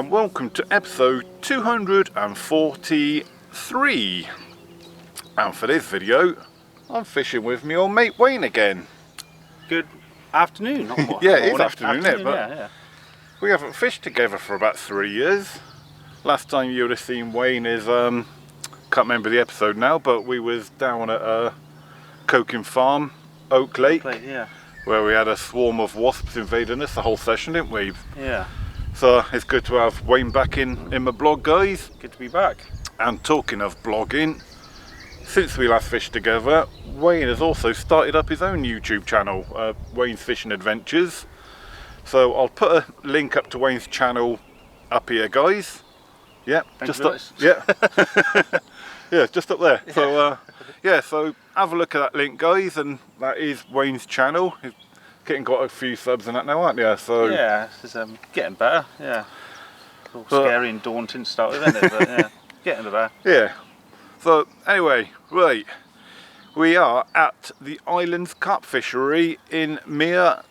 and welcome to episode 243. And for this video, I'm fishing with my old mate Wayne again. Good afternoon. Not more, yeah, it is afternoon, isn't it? But yeah. we haven't fished together for about 3 years. Last time you would have seen Wayne is, can't remember the episode now, but we was down at Coking Farm, Oak Lake, Yeah. where we had a swarm of wasps invading us the whole session, didn't we? Yeah. So it's good to have Wayne back in my blog, guys. Good to be back. And talking of blogging, since we last fished together, Wayne has also started up his own YouTube channel, Wayne's Fishing Adventures. So I'll put a link up to Wayne's channel up here, guys. Yeah, just up. Yeah, yeah, just up there. So yeah, so have a look at that link, guys, and that is Wayne's channel. He's getting got a few subs and that now, aren't you? So yeah, it's getting better. Yeah, it's all scary and daunting to start with, isn't it? But yeah, getting better. Yeah. So anyway, right, we are at the Islands Carp Fishery in near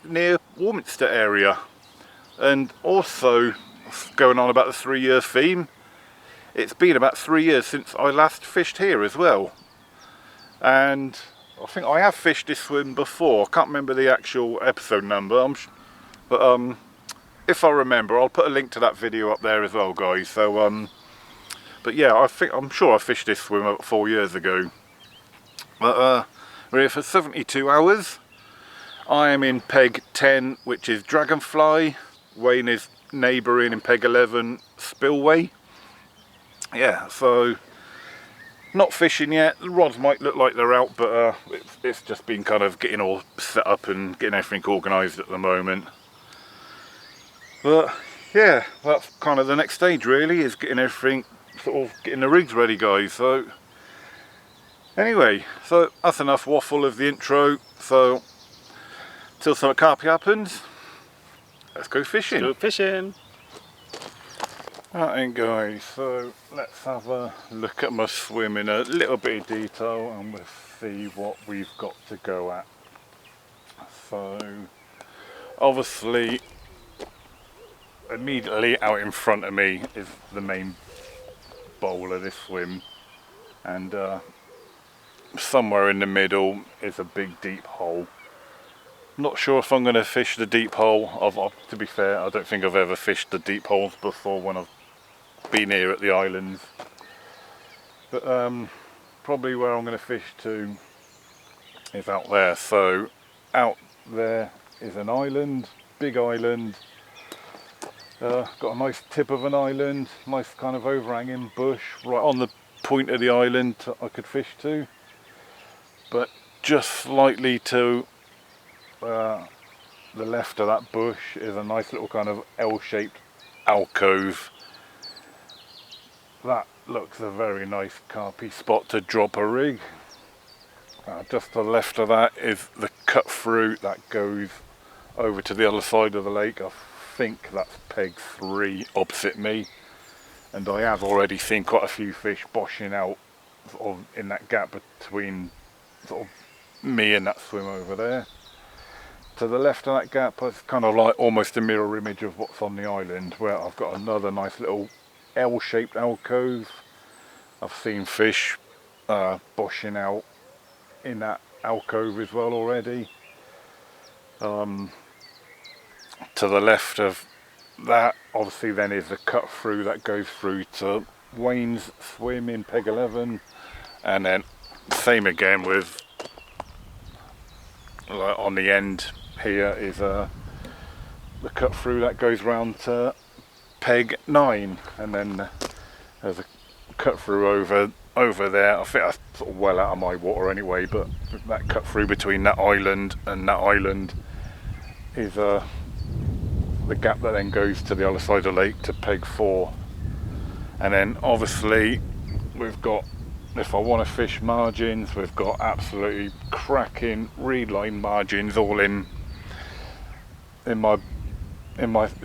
Warminster area, and also going on about the 3-year theme. It's been about 3 years since I last fished here as well, and I think I have fished this swim before. I can't remember the actual episode number, but if I remember, I'll put a link to that video up there as well, guys. So but yeah, I'm sure I fished this swim about 4 years ago. But we're here for 72 hours. I am in peg 10, which is dragonfly. Wayne is neighbouring in peg 11, spillway. Yeah, so not fishing yet. The rods might look like they're out, but it's just been kind of getting all set up and getting everything organised at the moment. But yeah, that's kind of the next stage really, is getting everything, sort of getting the rigs ready, guys. So anyway, so that's enough waffle of the intro. So till something carpy happens, let's go fishing. Let's go fishing. Right, guys, so let's have a look at my swim in a little bit of detail and we'll see what we've got to go at. So obviously immediately out in front of me is the main bowl of this swim, and somewhere in the middle is a big deep hole. Not sure if I'm going to fish the deep hole. To be fair, I don't think I've ever fished the deep holes before when I've been here at the islands, but probably where I'm going to fish to is out there. So out there is an island, big island, got a nice tip of an island, nice kind of overhanging bush right on the point of the island I could fish to, but just slightly to the left of that bush is a nice little kind of L-shaped alcove. That looks a very nice carpy spot to drop a rig. Just to the left of that is the cut through that goes over to the other side of the lake. I think that's peg 3 opposite me, and I have already seen quite a few fish boshing out sort of in that gap between sort of me and that swim over there. To the left of that gap is kind of like almost a mirror image of what's on the island, where I've got another nice little L-shaped alcove. I've seen fish boshing out in that alcove as well already. To the left of that obviously then is the cut through that goes through to Wayne's swim in peg 11, and then same again with like on the end here is the cut through that goes round to peg 9, and then there's a cut through over there. I think that's sort of well out of my water anyway, but that cut through between that island and that island is the gap that then goes to the other side of the lake to peg 4. And then obviously we've got, if I want to fish margins, we've got absolutely cracking reed line margins all in my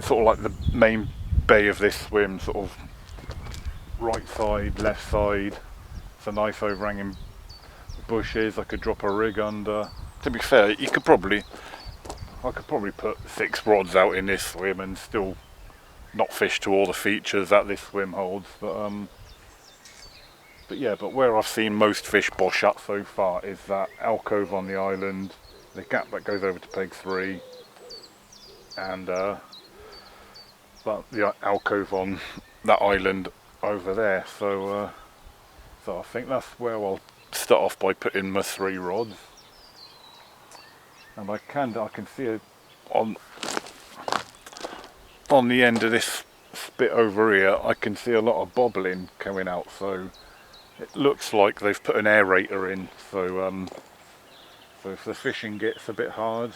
sort of like the main bay of this swim, sort of right side, left side. It's a nice overhanging bushes. I could drop a rig under. To be fair, I could probably put 6 rods out in this swim and still not fished to all the features that this swim holds, but yeah, but where I've seen most fish bosh up so far is that alcove on the island, the gap that goes over to peg 3, and the alcove on that island over there. So I think that's where I'll start off by putting my 3 rods. And I can see it on the end of this spit over here. I can see a lot of bobbling coming out, so it looks like they've put an aerator in. So if the fishing gets a bit hard,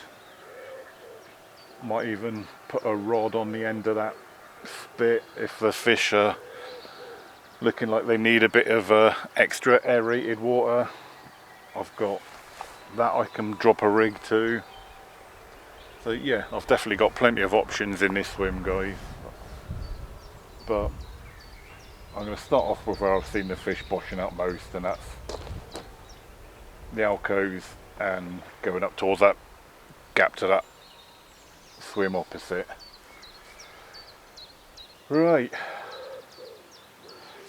might even put a rod on the end of that spit if the fish are looking like they need a bit of extra aerated water. I've got that I can drop a rig to. So yeah, I've definitely got plenty of options in this swim, guys. But I'm going to start off with where I've seen the fish boshing out most, and that's the alcoves and going up towards that gap to that swim opposite. Right,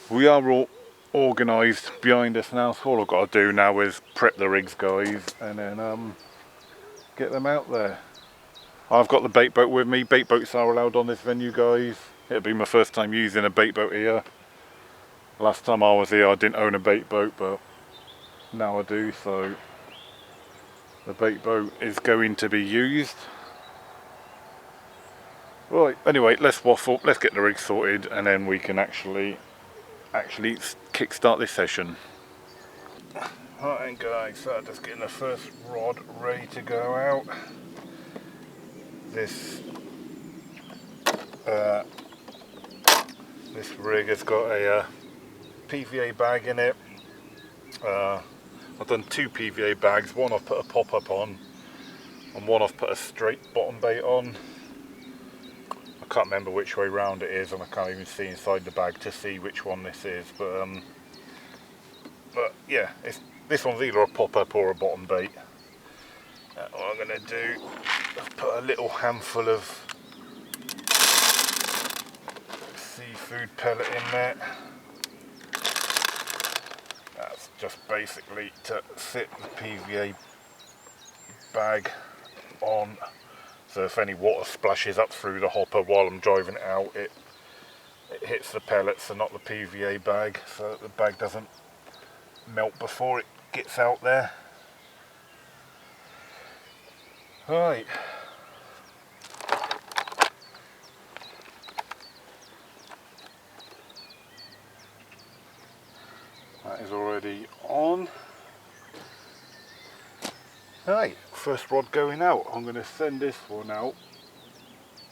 we are all organised behind us now, so all I've got to do now is prep the rigs, guys, and then get them out there. I've got the bait boat with me. Bait boats are allowed on this venue, guys. It'll be my first time using a bait boat here. Last time I was here I didn't own a bait boat, but now I do, so the bait boat is going to be used. Right, anyway, let's waffle, let's get the rig sorted, and then we can actually kickstart this session. Right guys, so just getting the first rod ready to go out. This rig has got a PVA bag in it. I've done 2 PVA bags. One I've put a pop-up on, and one I've put a straight bottom bait on. I can't remember which way round it is, and I can't even see inside the bag to see which one this is. But yeah, this one's either a pop-up or a bottom bait. What I'm going to do is put a little handful of seafood pellet in there. That's just basically to sit the PVA bag on, so if any water splashes up through the hopper while I'm driving it out, it hits the pellets and not the PVA bag, so that the bag doesn't melt before it gets out there. Right. That is already on. Right, first rod going out. I'm going to send this one out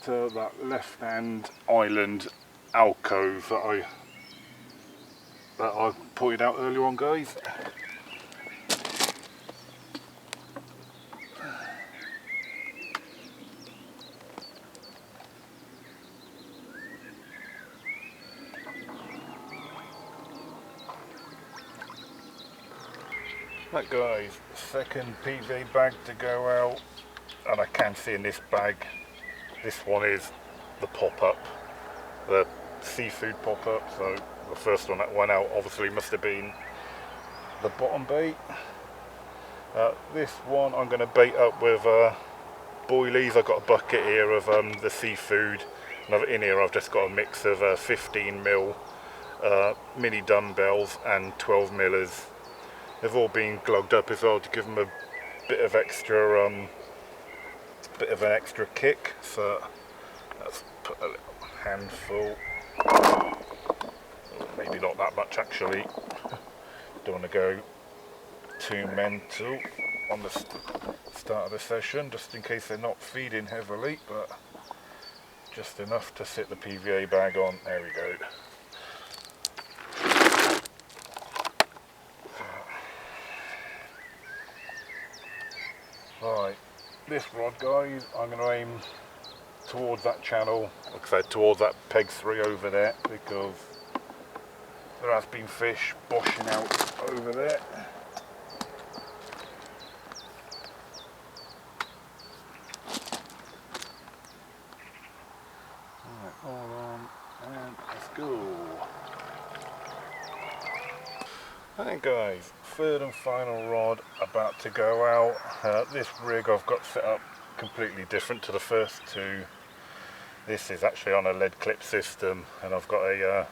to that left hand island alcove that I pointed out earlier on, guys. Right guys, second PVA bag to go out, and I can see in this bag, this one is the pop-up, the seafood pop-up, so the first one that went out obviously must have been the bottom bait. This one I'm going to bait up with boilies. I've got a bucket here of the seafood, and in here I've just got a mix of 15mm mini dumbbells and 12mm. They've all been glugged up as well to give them a bit of extra, bit of an extra kick. So let's put a little handful, maybe not that much actually. Don't want to go too mental on the start of the session, just in case they're not feeding heavily, but just enough to sit the PVA bag on. There we go. Right, this rod, guys, I'm going to aim towards that channel, like I said, towards that peg 3 over there, because there has been fish boshing out over there. Right, Hold on, and let's go. Hey guys, third and final rod about to go out. This rig I've got set up completely different to the first two. This is actually on a lead clip system, and I've got a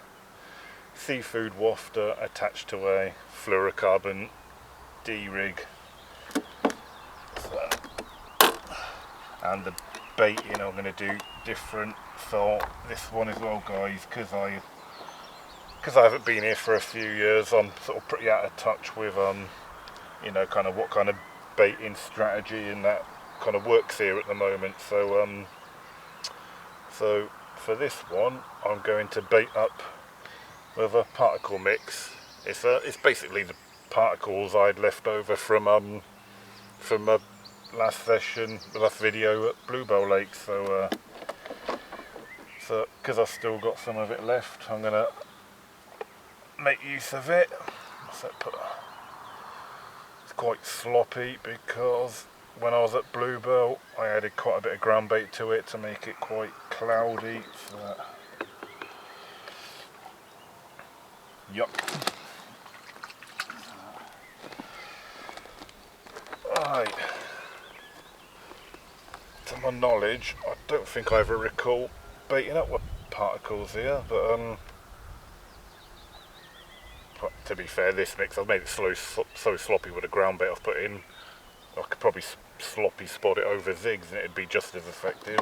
seafood wafter attached to a fluorocarbon D-rig. And the baiting I'm going to do different for this one as well, guys, because I haven't been here for a few years. I'm sort of pretty out of touch with you know, kind of what kind of baiting strategy and that kind of works here at the moment. So so for this one I'm going to bait up with a particle mix. It's basically the particles I'd left over from my last session, the last video at Bluebell Lake. So because I've still got some of it left, I'm gonna make use of it. So it's quite sloppy because when I was at Bluebell I added quite a bit of ground bait to it to make it quite cloudy. So yup. Right. To my knowledge, I don't think I ever recall baiting up with particles here, but to be fair, this mix I've made it so sloppy with the ground bait I've put in, I could probably sloppy spot it over zigs and it'd be just as effective.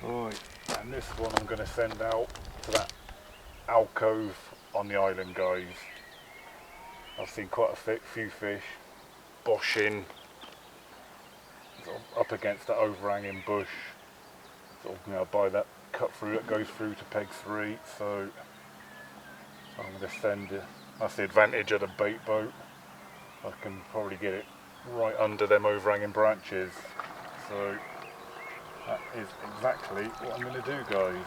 Right, and this one I'm going to send out to that alcove on the island, guys. I've seen quite a few fish boshing sort of up against that overhanging bush, sort of, you know, by that cut through that goes through to peg 3. So I'm going to send it. That's the advantage of the bait boat. I can probably get it right under them overhanging branches. So that is exactly what I'm going to do, guys.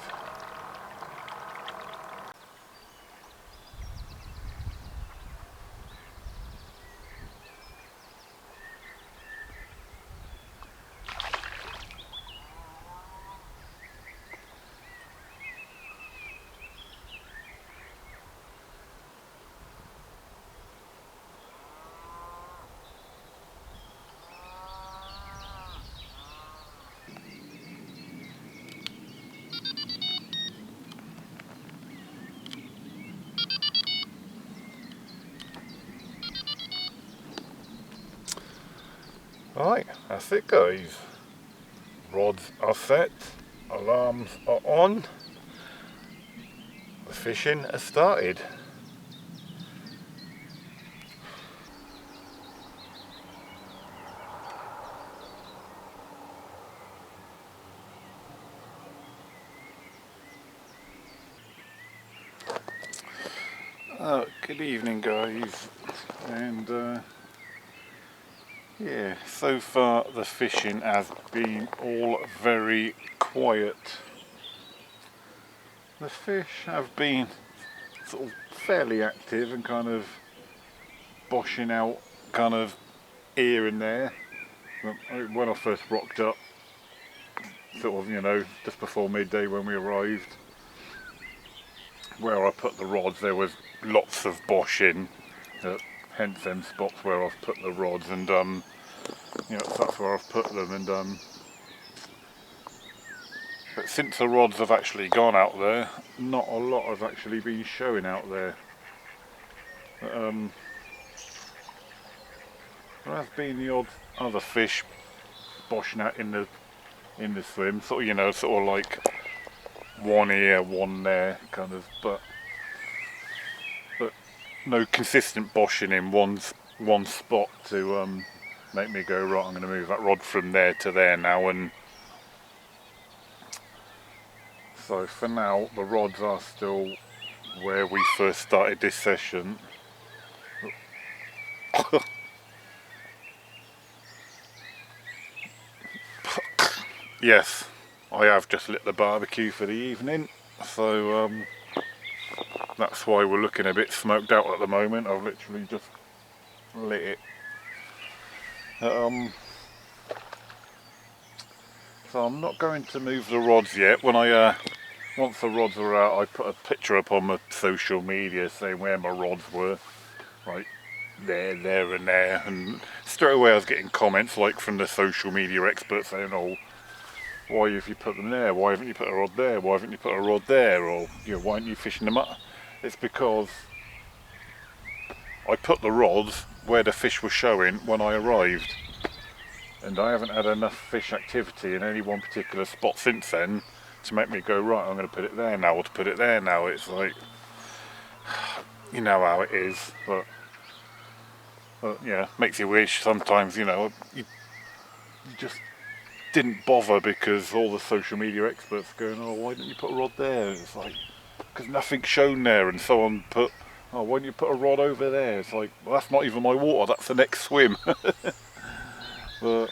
Right, that's it, guys. Rods are set, alarms are on, the fishing has started. Good evening, guys, and yeah, so far the fishing has been all very quiet. The fish have been sort of fairly active and kind of boshing out kind of here and there. When I first rocked up, sort of, you know, just before midday when we arrived, where I put the rods there was lots of boshing, hence them spots where I've put the rods, and you know, that's where I've put them. And but since the rods have actually gone out there, not a lot have actually been showing out there. There has been the odd other fish boshing out in the swim, sort of, you know, sort of like one here, one there, kind of, but no consistent boshing in one spot to make me go, right, I'm going to move that rod from there to there now. And so for now the rods are still where we first started this session. Yes, I have just lit the barbecue for the evening, so that's why we're looking a bit smoked out at the moment. I've literally just lit it. So I'm not going to move the rods yet. When once the rods are out, I put a picture up on my social media saying where my rods were. Right there, there and there. And straight away I was getting comments like from the social media experts saying, oh, why have you put them there? Why haven't you put a rod there? Why haven't you put a rod there? Or, you know, why aren't you fishing them up? It's because I put the rods where the fish were showing when I arrived. And I haven't had enough fish activity in any one particular spot since then to make me go, right, I'm going to put it there now, or to put it there now. It's like, you know how it is, but yeah, makes you wish sometimes, you know, you just didn't bother because all the social media experts are going, oh, why didn't you put a rod there? And it's like, because nothing's shown there, and someone put, oh, why don't you put a rod over there? It's like, well, that's not even my water, that's the next swim. But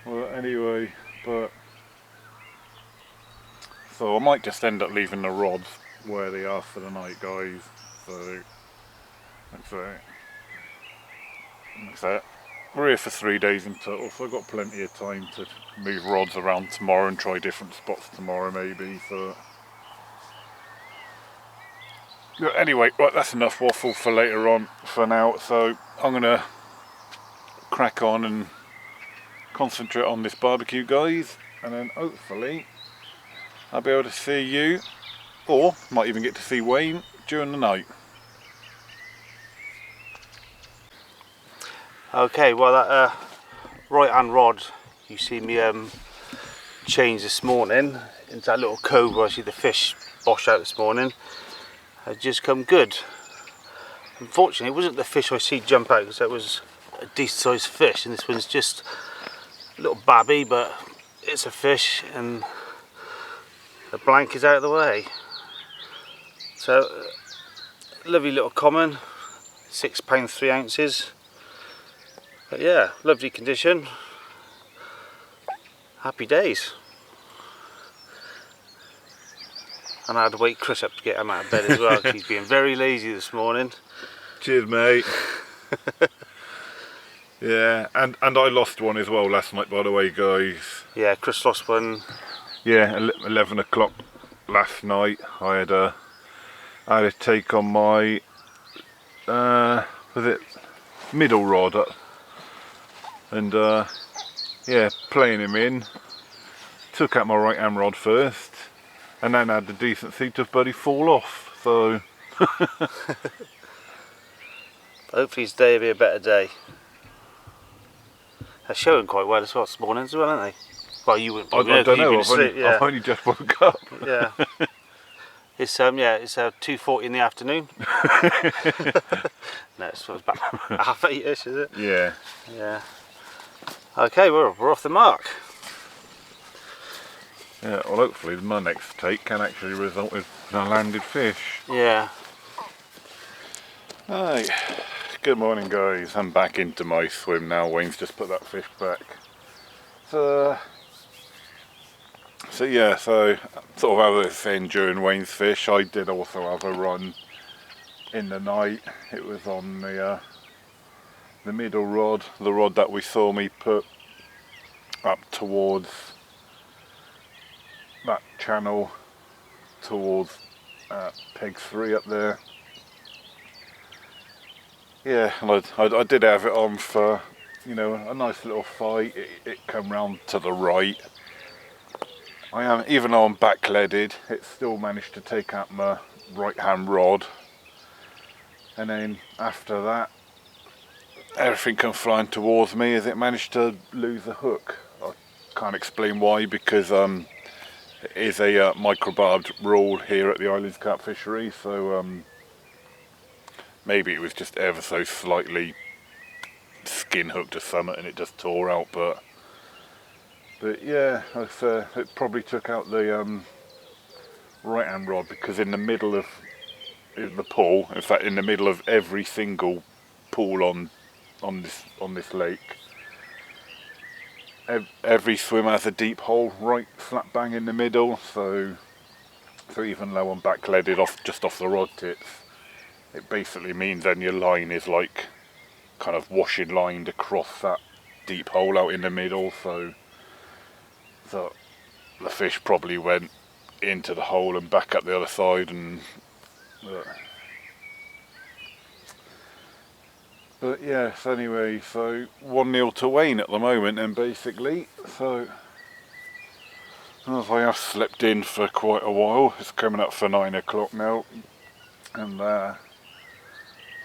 well, anyway, so I might just end up leaving the rods where they are for the night, guys. So that's it. That's it. We're here for 3 days in total, so I've got plenty of time to move rods around tomorrow and try different spots tomorrow maybe. So anyway, right, that's enough waffle for later on for now. So I'm gonna crack on and concentrate on this barbecue, guys, and then hopefully I'll be able to see you, or might even get to see Wayne during the night. Okay, well that right hand rod you see me change this morning into that little cove where I see the fish bosh out this morning had just come good. Unfortunately it wasn't the fish I see jump out, because that was a decent sized fish, and this one's just a little babby, but it's a fish and the blank is out of the way. So lovely little common, £6 3 ounces. But yeah, lovely condition. Happy days. And I had to wake Chris up to get him out of bed as well, because he's being very lazy this morning. Cheers, mate. Yeah, and I lost one as well last night, by the way, guys. Yeah, Chris lost one. Yeah, 11 o'clock last night. I had a take on my was it middle rod, and yeah, playing him in. Took out my right hand rod first, and then had the decency to bloody fall off. So hopefully today will be a better day. They're showing quite well as well this morning as well, aren't they? Well, you wouldn't probably I don't know. I've only just woke up. Yeah. It's 2:40 in the afternoon. No, it's about 8:30ish, is it? Yeah. Yeah. Okay, we're off the mark. Yeah. Well, hopefully my next take can actually result in a landed fish. Yeah. Hi. Good morning, guys. I'm back into my swim now. Wayne's just put that fish back. So yeah, so sort of as I was saying during Wayne's fish, I did also have a run in the night. It was on the middle rod, the rod that we saw me put up towards that channel, towards txi-d up there. Yeah, and I did have it on for, you know, a nice little fight. It come round to the right. Even though I'm backleaded, it still managed to take out my right hand rod. And then after that, everything come flying towards me as it managed to lose the hook. I can't explain why, because it is a microbarbed rule here at the Islands Carp Fishery, so maybe it was just ever so slightly skin hooked or something and it just tore out, but yeah, it probably took out the right hand rod, because in the middle of the pool, in fact in the middle of every single pool on this lake, every swim has a deep hole right slap bang in the middle, so So even though I'm backleaded just off the rod tips, it basically means then your line is like kind of washing lined across that deep hole out in the middle, so the fish probably went into the hole and back up the other side, and but yes, anyway, so 1-0 to Wayne at the moment, and basically, so as I have slept in for quite a while, it's coming up for 9 o'clock now, and I'm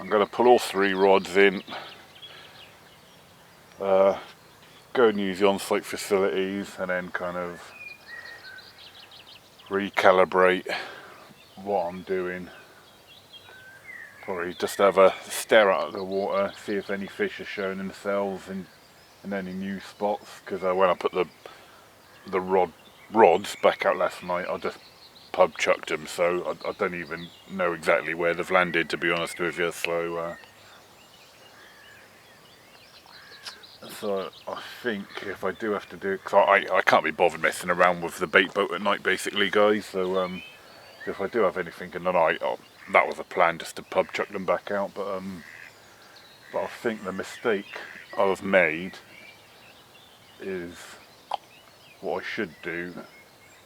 going to pull all 3 rods in, go and use the on-site facilities, and then kind of recalibrate what I'm doing. Probably just have a stare out at the water, see if any fish are showing themselves in any new spots, because when I put the rods back out last night, I just pub chucked them, so I don't even know exactly where they've landed, to be honest with you. So I think if I do have to do it, because I can't be bothered messing around with the bait boat at night, basically, guys. So if I do have anything in the night, that was a plan, just to pub chuck them back out. But I think the mistake I've made is what I should do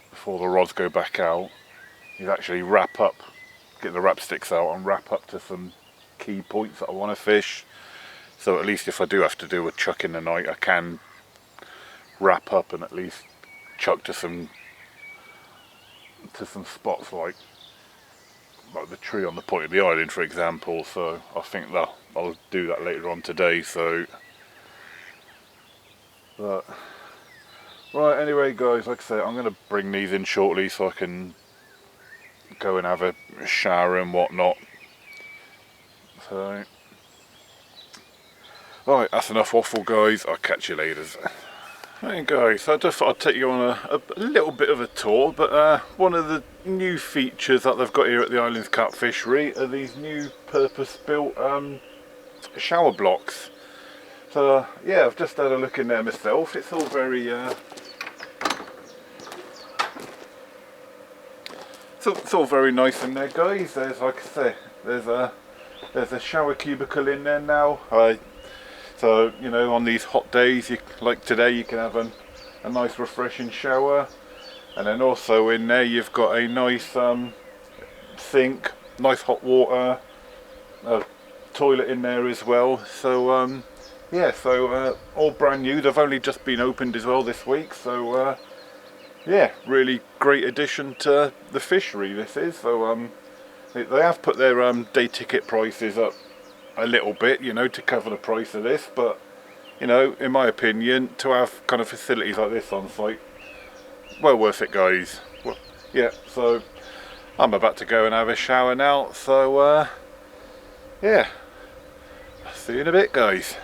before the rods go back out is actually wrap up, get the wrap sticks out and wrap up to some key points that I want to fish. So at least if I do have to do a chuck in the night, I can wrap up and at least chuck to some spots like the tree on the point of the island, for example. So I think that I'll do that later on today. So, but right, anyway, guys, like I say, I'm going to bring these in shortly so I can go and have a shower and whatnot. So, right, that's enough waffle, guys. I'll catch you later. Hey guys, so I just thought I'd take you on a little bit of a tour, but one of the new features that they've got here at the Islands Carp Fishery are these new purpose-built shower blocks. So yeah, I've just had a look in there myself. It's all very it's all very nice in there, guys. There's, like I say, there's a shower cubicle in there now. So, you know, on these hot days, like today, you can have a nice refreshing shower. And then also in there, you've got a nice sink, nice hot water, a toilet in there as well. So, yeah, so all brand new. They've only just been opened as well this week. So, yeah, really great addition to the fishery, this is. So, they have put their day ticket prices up a little bit, you know, to cover the price of this, but you know, in my opinion, to have kind of facilities like this on site, well worth it, guys. Well, yeah, so I'm about to go and have a shower now, so yeah, see you in a bit, guys.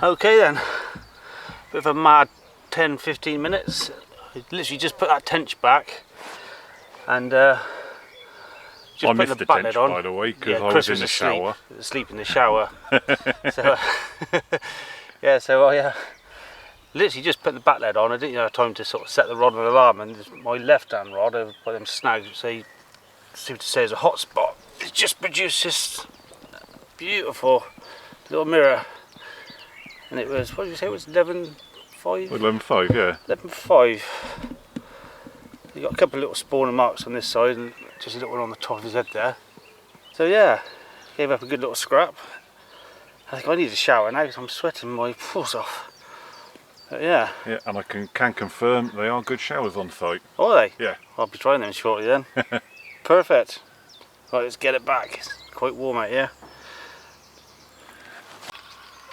Okay then, bit of a mad 10-15 minutes. I literally just put that tench back and just I put missed the the tench, backnet on. by the way, because Yeah, I Chris was in the shower. Asleep in the shower. So yeah, so I literally just put the backnet on. I didn't have time to sort of set the rod and alarm, and my left-hand rod, over by them snags, seem to say is a hot spot. It's just produced this beautiful little mirror, and it was, what did you say? It was 11.5. 11.5, yeah. 11.5. You got a couple of little spawner marks on this side and just a little one on the top of his head there. So yeah, gave up a good little scrap. I think I need a shower now because I'm sweating my balls off. But yeah. Yeah, and I can confirm they are good showers on site. Oh, are they? Yeah. I'll be trying them shortly then. Perfect. Right, let's get it back. It's quite warm out here.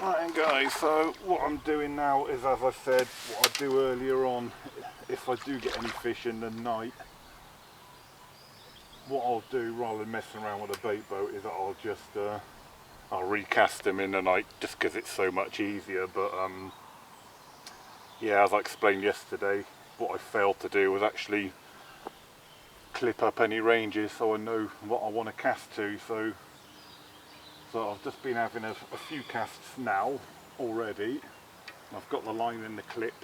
Right, and guys, so what I'm doing now is, as I said, what I do earlier on, if I do get any fish in the night, what I'll do rather than messing around with a bait boat is that I'll just I'll recast them in the night, just because it's so much easier. But yeah, as I explained yesterday, what I failed to do was actually clip up any ranges so I know what I want to cast to. So I've just been having a few casts now already, I've got the line in the clip.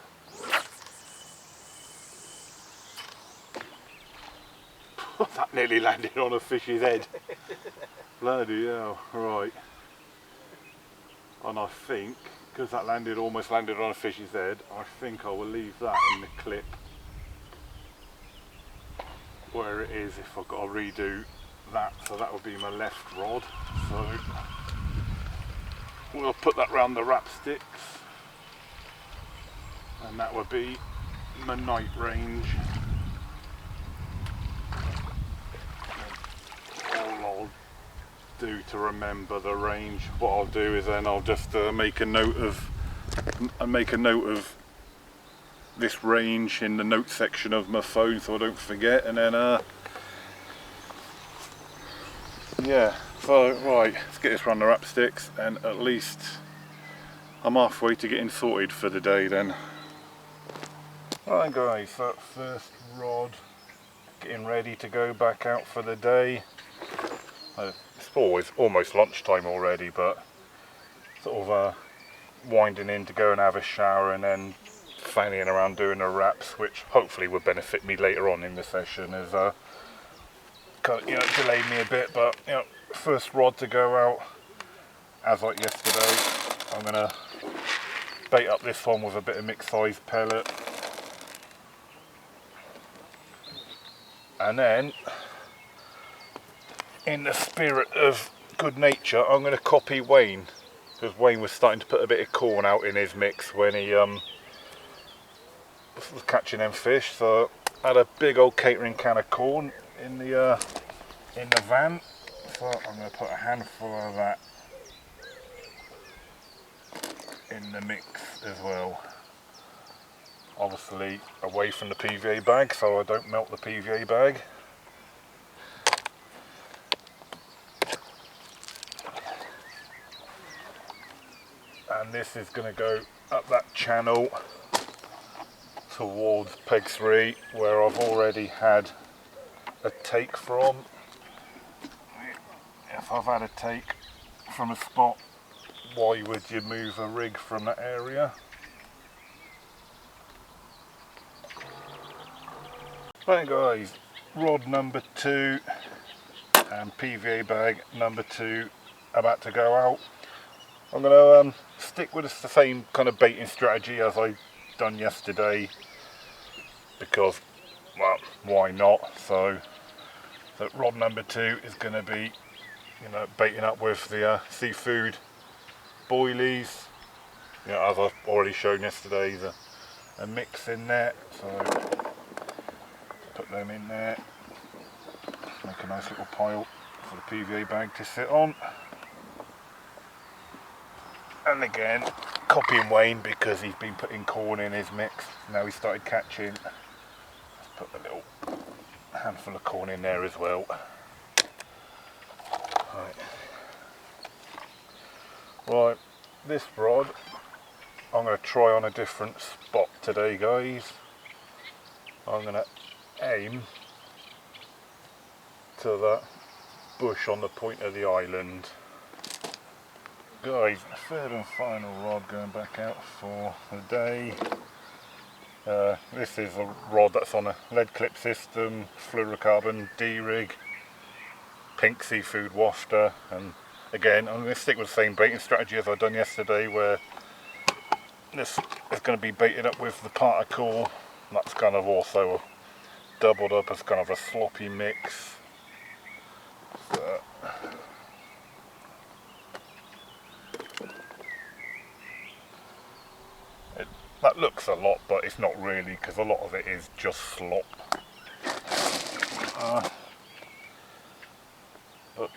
That nearly landed on a fish's head. Bloody hell, right. And I think, because that almost landed on a fish's head, I think I will leave that in the clip where it is if I've got to redo that. So that will be my left rod. So we'll put that round the wrap sticks. And that would be my night range. All I'll do to remember the range, what I'll do is then I'll just make a note of this range in the note section of my phone so I don't forget, and then yeah, so right, let's get this round the wrap sticks, and at least I'm halfway to getting sorted for the day then. Right guys, so that first rod getting ready to go back out for the day. It's always almost lunchtime already, but sort of winding in to go and have a shower and then fannying around doing the wraps, which hopefully will benefit me later on in the session, as kind of, delayed me a bit. But first rod to go out, as like yesterday, I'm gonna bait up this one with a bit of mixed size pellet, and then in the spirit of good nature, I'm going to copy Wayne, because Wayne was starting to put a bit of corn out in his mix when he was catching them fish. So I had a big old catering can of corn in the van, so I'm going to put a handful of that in the mix as well. Obviously away from the PVA bag, so I don't melt the PVA bag. And this is going to go up that channel towards peg 3, where I've already had a take from. If I've had a take from a spot, why would you move a rig from that area? Right guys, rod number 2 and PVA bag number 2 about to go out. I'm going to stick with the same kind of baiting strategy as I done yesterday, because, well, why not? So rod number 2 is going to be, baiting up with the seafood boilies, as I've already shown yesterday, a mix in there. So put them in there, make a nice little pile for the PVA bag to sit on. And again, copying Wayne, because he's been putting corn in his mix. Now he started catching. Let's put a little handful of corn in there as well. Right, this rod I'm going to try on a different spot today, guys. I'm going to aim to that bush on the point of the island. Guys, third and final rod going back out for the day. This is a rod that's on a lead clip system, fluorocarbon D-rig, pink seafood wafter, and again I'm going to stick with the same baiting strategy as I've done yesterday, where this is going to be baited up with the particle. That's kind of also doubled up as kind of a sloppy mix. So, that looks a lot, but it's not really, because a lot of it is just slop. But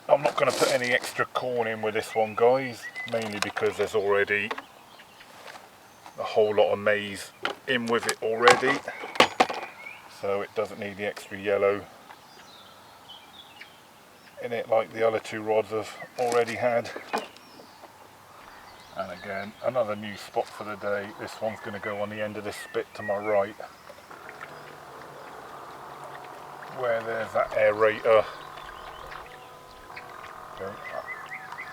I'm not going to put any extra corn in with this one, guys, mainly because there's already a whole lot of maize in with it already, so it doesn't need the extra yellow in it like the other 2 rods have already had. And again, another new spot for the day. This one's going to go on the end of this spit to my right, where there's that aerator.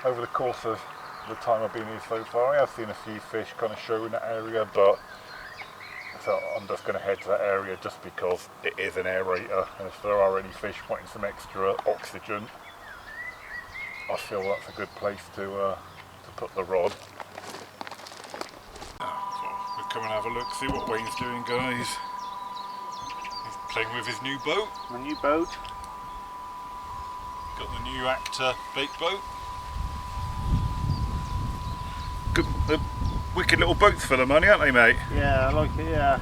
Over the course of the time I've been here so far. I have seen a few fish kind of show in that area, but so I'm just going to head to that area just because it is an aerator, and if there are any fish wanting some extra oxygen, I feel that's a good place to put the rod. So we'll come and have a look, see what Wayne's doing, guys. He's playing with his new boat. My new boat. Got the new Actor bait boat. Good, wicked little boats for the money, aren't they, mate? Yeah, I like it, yeah.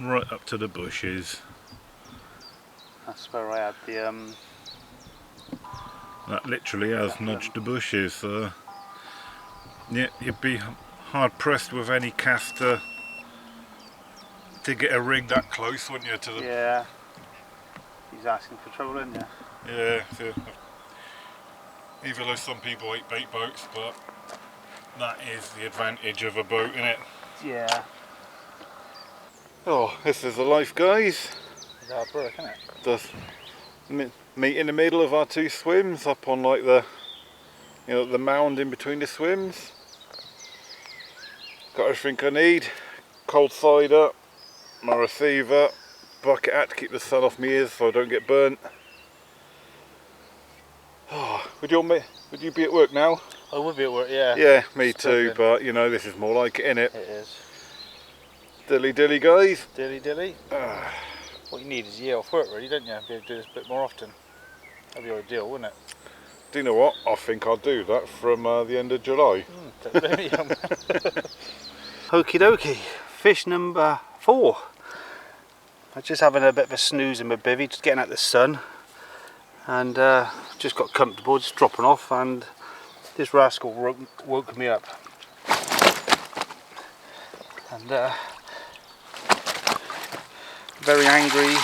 Right up to the bushes. That's where I had the That literally has nudged the bushes. Yeah, you'd be hard pressed with any caster to get a rig that close, wouldn't you? To the yeah. He's asking for trouble, isn't you? yeah. So, even though some people hate bait boats, but that is the advantage of a boat, isn't it? Yeah. Oh, this is the life, guys. It's hard work, isn't it? Just meet in the middle of our two swims, up on like the, you know, the mound in between the swims. Got everything I need. Cold cider, my receiver, bucket hat to keep the sun off my ears so I don't get burnt. Oh, would you be at work now? I would be at work, yeah. Yeah, me It's too, cooking. but you know, this is more like it, innit? It is. Dilly dilly, guys. Dilly dilly. What you need is a year off work, really, don't you? Be able to do this a bit more often. That'd be ideal, wouldn't it? Do you know what? I think I'll do that from the end of July. Don't blame me. Okie dokie. Fish number 4. I'm just having a bit of a snooze in my bivvy, just getting out the sun. And just got comfortable, just dropping off, and this rascal woke me up. And very angry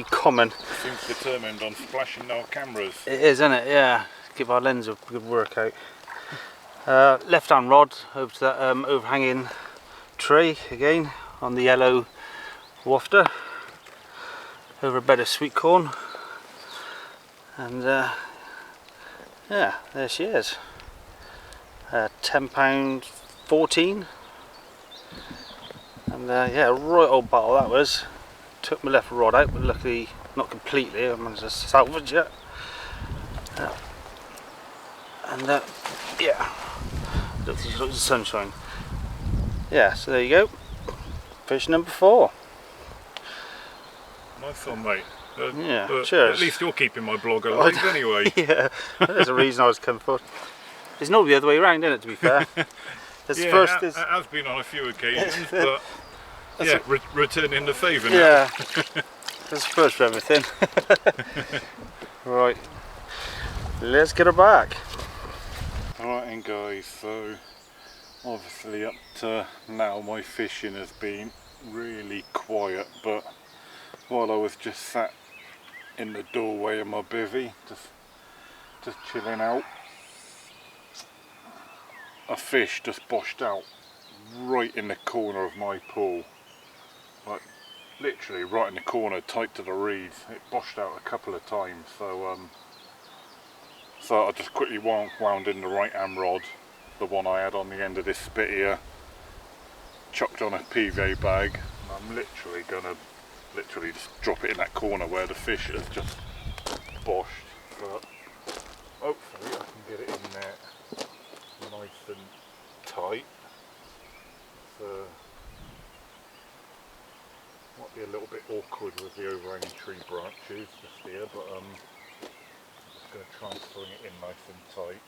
comment. Seems determined on splashing our cameras. It is, isn't it? Yeah. Give our lens a good workout. Left hand rod over to that overhanging tree again on the yellow wafter over a bed of sweet corn, and yeah, there she is. £10 14, and yeah, right old bottle that was. Took my left rod out, but luckily not completely. I managed to salvage it. And yeah, looks like the sunshine. Yeah, so there you go. Fish number 4. Nice one, mate. Yeah, cheers. At least you're keeping my blog alive anyway. Yeah, there's a reason I was coming for. It's not the other way around, isn't it, to be fair? Yeah, first, it has been on a few occasions, but yeah, returning the favour now. Yeah, that's first for everything. Right, let's get her back. Alright then guys, so obviously up to now my fishing has been really quiet, but while I was just sat in the doorway of my bivvy, just chilling out, a fish just boshed out right in the corner of my pool, like literally right in the corner, tight to the reeds. It boshed out a couple of times, so I just quickly wound in the right hand rod, the one I had on the end of this spit here, chucked on a PVA bag, and I'm literally gonna just drop it in that corner where the fish has just boshed, but hopefully I can get it in there nice and tight. So might be a little bit awkward with the overhanging tree branches just here, but I'm just going to try and swing it in nice and tight.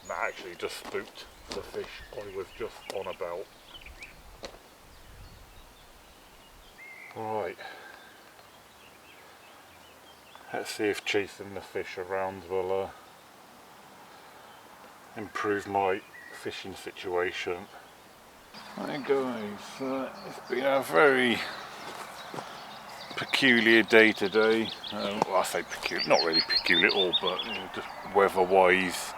That actually just spooked the fish I was just on about. Right, let's see if chasing the fish around will improve my fishing situation. Hi guys, it's been a very peculiar day today. Well, I say peculiar, not really peculiar at all, but just weather-wise,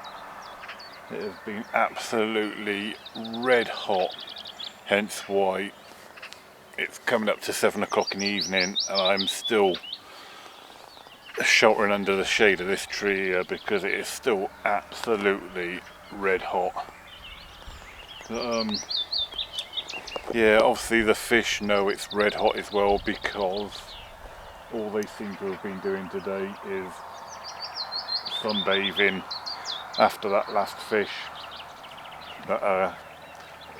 it has been absolutely red hot. Hence why it's coming up to 7 o'clock in the evening, and I'm still sheltering under the shade of this tree here because it is still absolutely red hot. Yeah, obviously the fish know it's red hot as well, because all they seem to have been doing today is sunbathing after that last fish that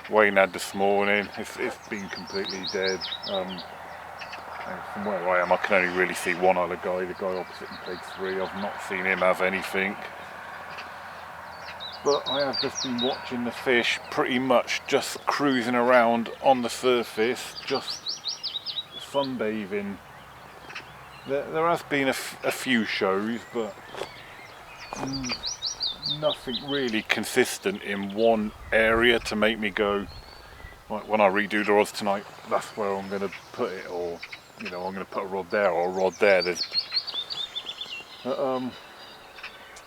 Wayne had this morning. It's been completely dead. And from where I am, I can only really see one other guy, the guy opposite in peg 3. I've not seen him have anything. But I have just been watching the fish pretty much just cruising around on the surface, just sunbathing. There has been a few shows, but nothing really consistent in one area to make me go, right, when I redo the rods tonight, that's where I'm going to put it, or I'm going to put a rod there or a rod there. There's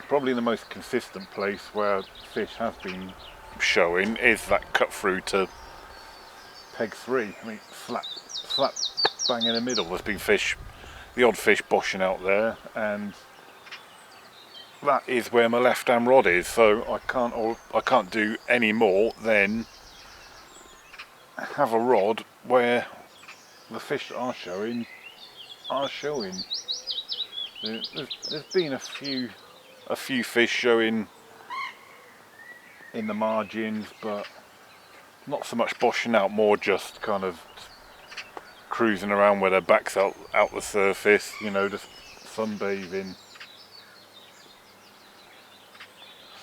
probably the most consistent place where fish have been showing is that cut through to peg 3. I mean, flat bang in the middle. There's been fish, the odd fish boshing out there, and that is where my left hand rod is. So I can't do any more than have a rod where the fish that are showing are showing. There's been a few fish showing in the margins, but not so much boshing out, more just kind of cruising around with their backs out the surface, just sunbathing.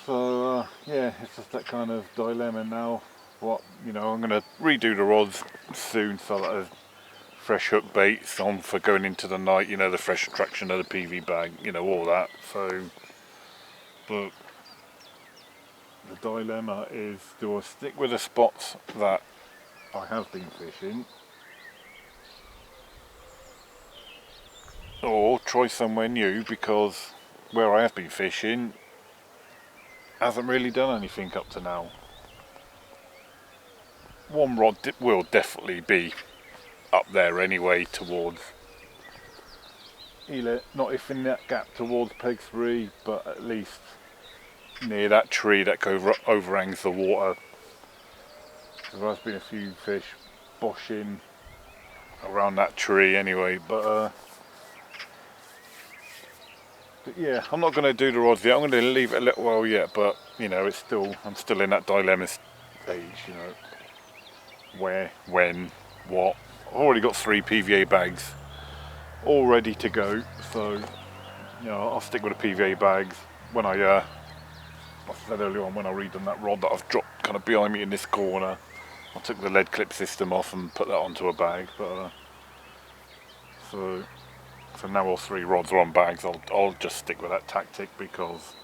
So yeah, it's just that kind of dilemma now. I'm going to redo the rods soon so that there's fresh hook baits on for going into the night, the fresh attraction of the PV bag, all that. So, but the dilemma is, do I stick with the spots that I have been fishing, or try somewhere new, because where I have been fishing hasn't really done anything up to now. One rod will definitely be up there anyway, towards, not if in that gap towards peg 3, but at least near that tree that overhangs the water. There has been a few fish boshing around that tree anyway, but yeah, I'm not going to do the rods yet. I'm going to leave it a little while yet, but I'm still in that dilemma stage, where, when, what. I've already got 3 PVA bags all ready to go, so I'll stick with the PVA bags when I said earlier on, when I redone that rod that I've dropped kind of behind me in this corner. I took the lead clip system off and put that onto a bag, but so now all 3 rods are on bags. I'll just stick with that tactic, because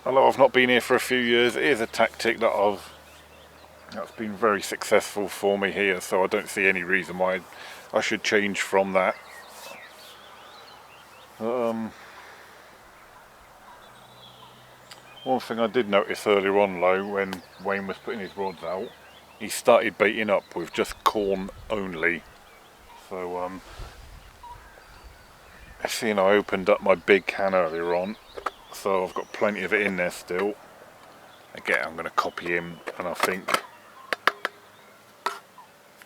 although I've not been here for a few years, it is a tactic that's been very successful for me here, so I don't see any reason why I should change from that. One thing I did notice earlier on though, when Wayne was putting his rods out, he started baiting up with just corn only. So I opened up my big can earlier on, so I've got plenty of it in there still. Again, I'm going to copy him, and I think,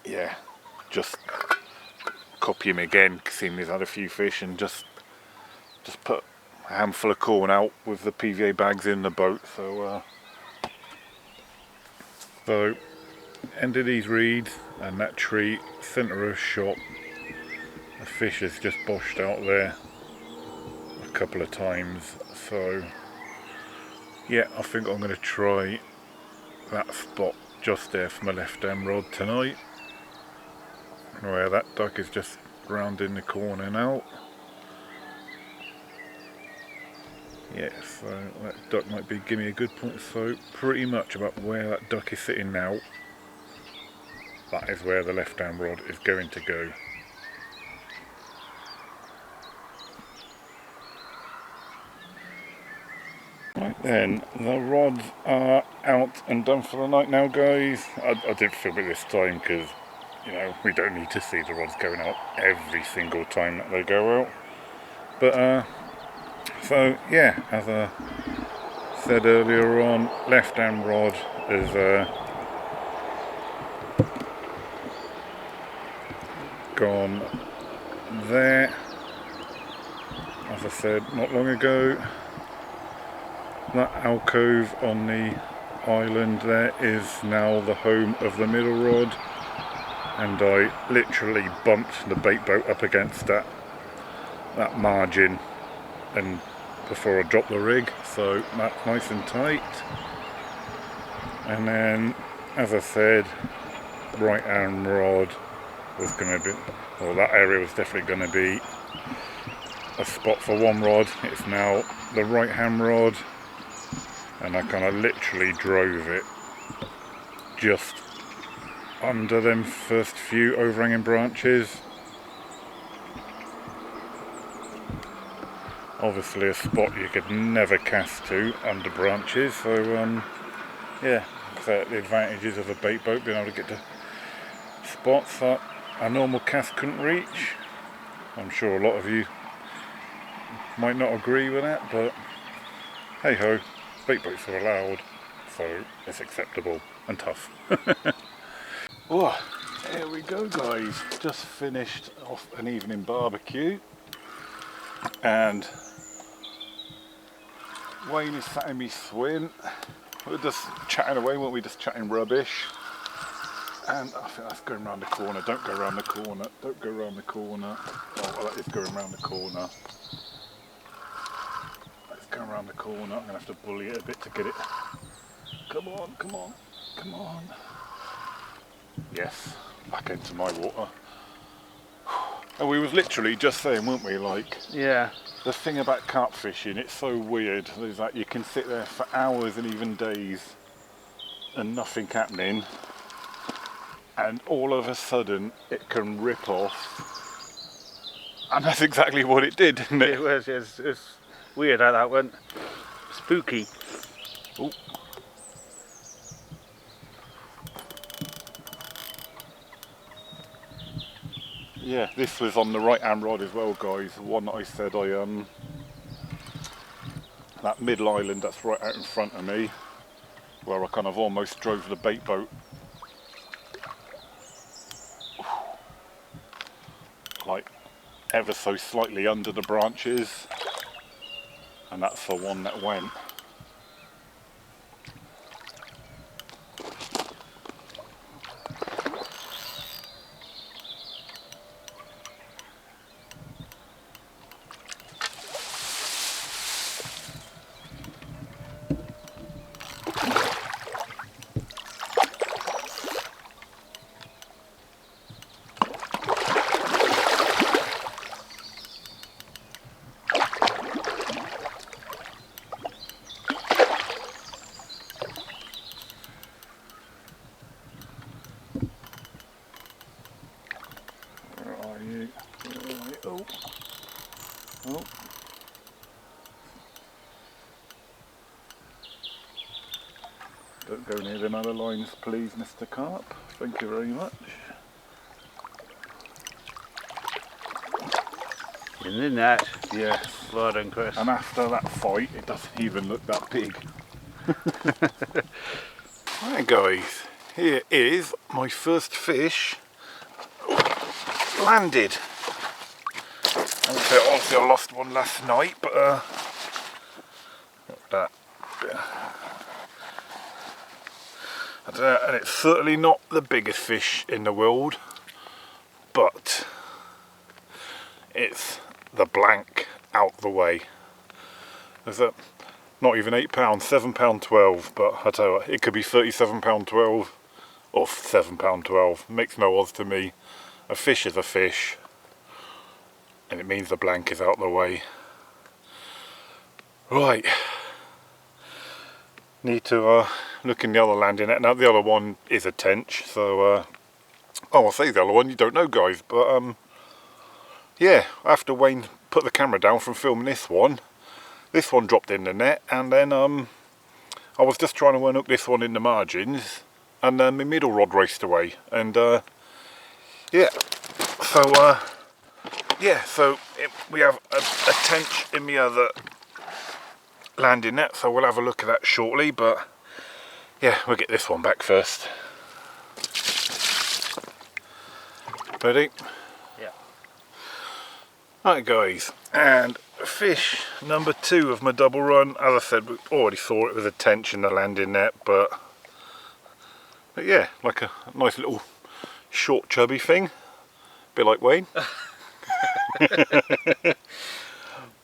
yeah, just copy him again, seeing he's had a few fish, and just put a handful of corn out with the PVA bags in the boat. So end of these reeds and that tree, centre of shot, the fish has just boshed out there a couple of times. So yeah, I think I'm going to try that spot just there for my left hand rod tonight, where that duck is just round in the corner now. Yeah, so that duck might be giving me a good point. So pretty much about where that duck is sitting now, that is where the left hand rod is going to go. Right then, the rods are out and done for the night now, guys. I did film it this time because, you know, we don't need to see the rods going out every single time that they go out. But so yeah, as I said earlier on, left hand rod is gone there. As I said not long ago, that alcove on the island there is now the home of the middle rod, and I literally bumped the bait boat up against that margin and before I dropped the rig, so that's nice and tight. And then, as I said, right hand rod was going to be, well, that area was definitely going to be a spot for one rod. It's now the right hand rod, and I kind of literally drove it just under them first few overhanging branches. Obviously a spot you could never cast to under branches, so yeah, so the advantages of a bait boat, being able to get to spots that a normal cast couldn't reach. I'm sure a lot of you might not agree with that, but hey ho, bait boats are allowed, so it's acceptable and tough. Oh, here we go, guys. Just finished off an evening barbecue, and Wayne is sat in me swim. We're just chatting away, weren't we? Just chatting rubbish. And I think that's going round the corner. Don't go round the corner. Don't go round the corner. Oh, well, that is going round the corner. It's going round the corner. I'm going to have to bully it a bit to get it. Come on, come on, come on. Yes, back into my water. And we was literally just saying, weren't we, like, Yeah. the thing about carp fishing, it's so weird. There's like, you can sit there for hours and even days and nothing happening, and all of a sudden it can rip off, and that's exactly what it did, didn't it? It was, it's weird how that went. Spooky. Ooh. Yeah, this was on the right hand rod as well, guys. The one that I said that middle island that's right out in front of me, where I kind of almost drove the bait boat like ever so slightly under the branches, and that's the one that went. Oh. Oh. Don't go near them other lines, please, Mr. Carp. Thank you very much. Isn't it that? Yes. Well done, Chris. And after that fight, it doesn't even look that big. Right, guys, here is my first fish landed. Obviously I lost one last night, but not that. I don't know, and it's certainly not the biggest fish in the world, but it's the blank out the way. There's a not even £8, £7.12, but I tell you what, it could be £37.12 or £7.12. Makes no odds to me. A fish is a fish, and it means the blank is out the way. Right. Need to look in the other landing net. Now the other one is a tench, so oh, I'll say the other one, you don't know guys, but yeah, after Wayne put the camera down from filming this one dropped in the net, and then I was just trying to unhook this one in the margins, and then my middle rod raced away, and yeah, so yeah, so we have a tench in the other landing net, so we'll have a look at that shortly, but yeah, we'll get this one back first. Ready? Yeah. Right guys, and fish number 2 of my double run. As I said, we already saw it with a tench in the landing net, but yeah, like a nice little short chubby thing, a bit like Wayne.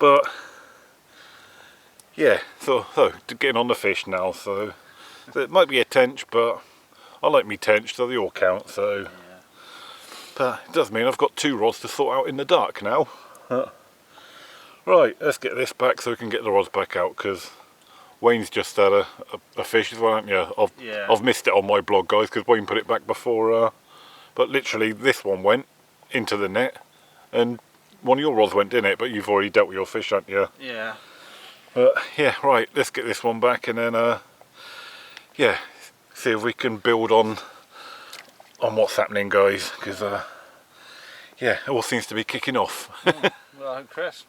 But yeah, so getting on the fish now, so it might be a tench, but I like me tench, so they all count, so yeah. But it does mean I've got 2 rods to sort out in the dark now. Right, let's get this back so we can get the rods back out, because Wayne's just had a fish as well, haven't you? I've missed it on my blog guys, because Wayne put it back before, but literally this one went into the net, and one of your rods went in it, but you've already dealt with your fish, haven't you? Yeah. Yeah, right, let's get this one back, and then yeah, see if we can build on what's happening guys, because yeah, it all seems to be kicking off. Well, Chris.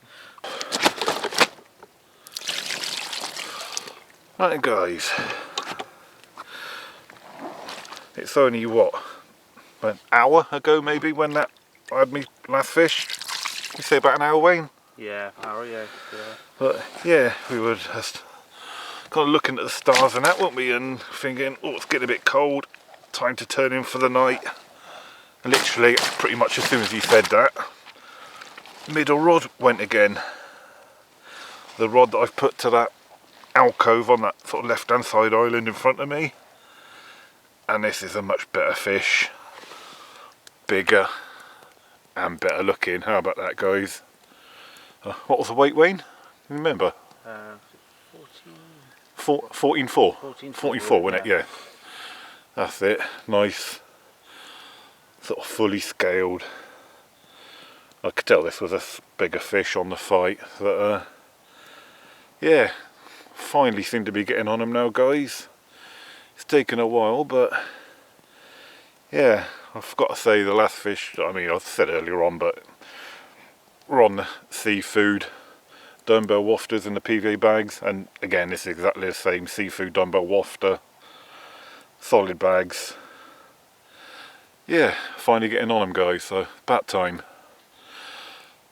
Right guys, it's only what, an hour ago maybe when I had me last fish. You say about an hour, Wayne? Yeah, hour, yeah. But yeah, we were just kind of looking at the stars and that, weren't we, and thinking, oh, it's getting a bit cold, time to turn in for the night. And literally, pretty much as soon as he said that, middle rod went again. The rod that I've put to that alcove on that sort of left hand side island in front of me, and this is a much better fish, bigger and better looking. How about that guys? What was the weight, Wayne? Can you remember? 14.4. 14.4, wasn't it? Yeah. That's it. Nice. Sort of fully scaled. I could tell this was a bigger fish on the fight. But yeah, finally seem to be getting on them now, guys. It's taken a while, but yeah, I've got to say the last fish, I mean, I said earlier on, but we're on the seafood dumbbell wafters in the PVA bags, and again this is exactly the same, seafood dumbbell wafter, solid bags. Yeah, finally getting on them guys, so about time.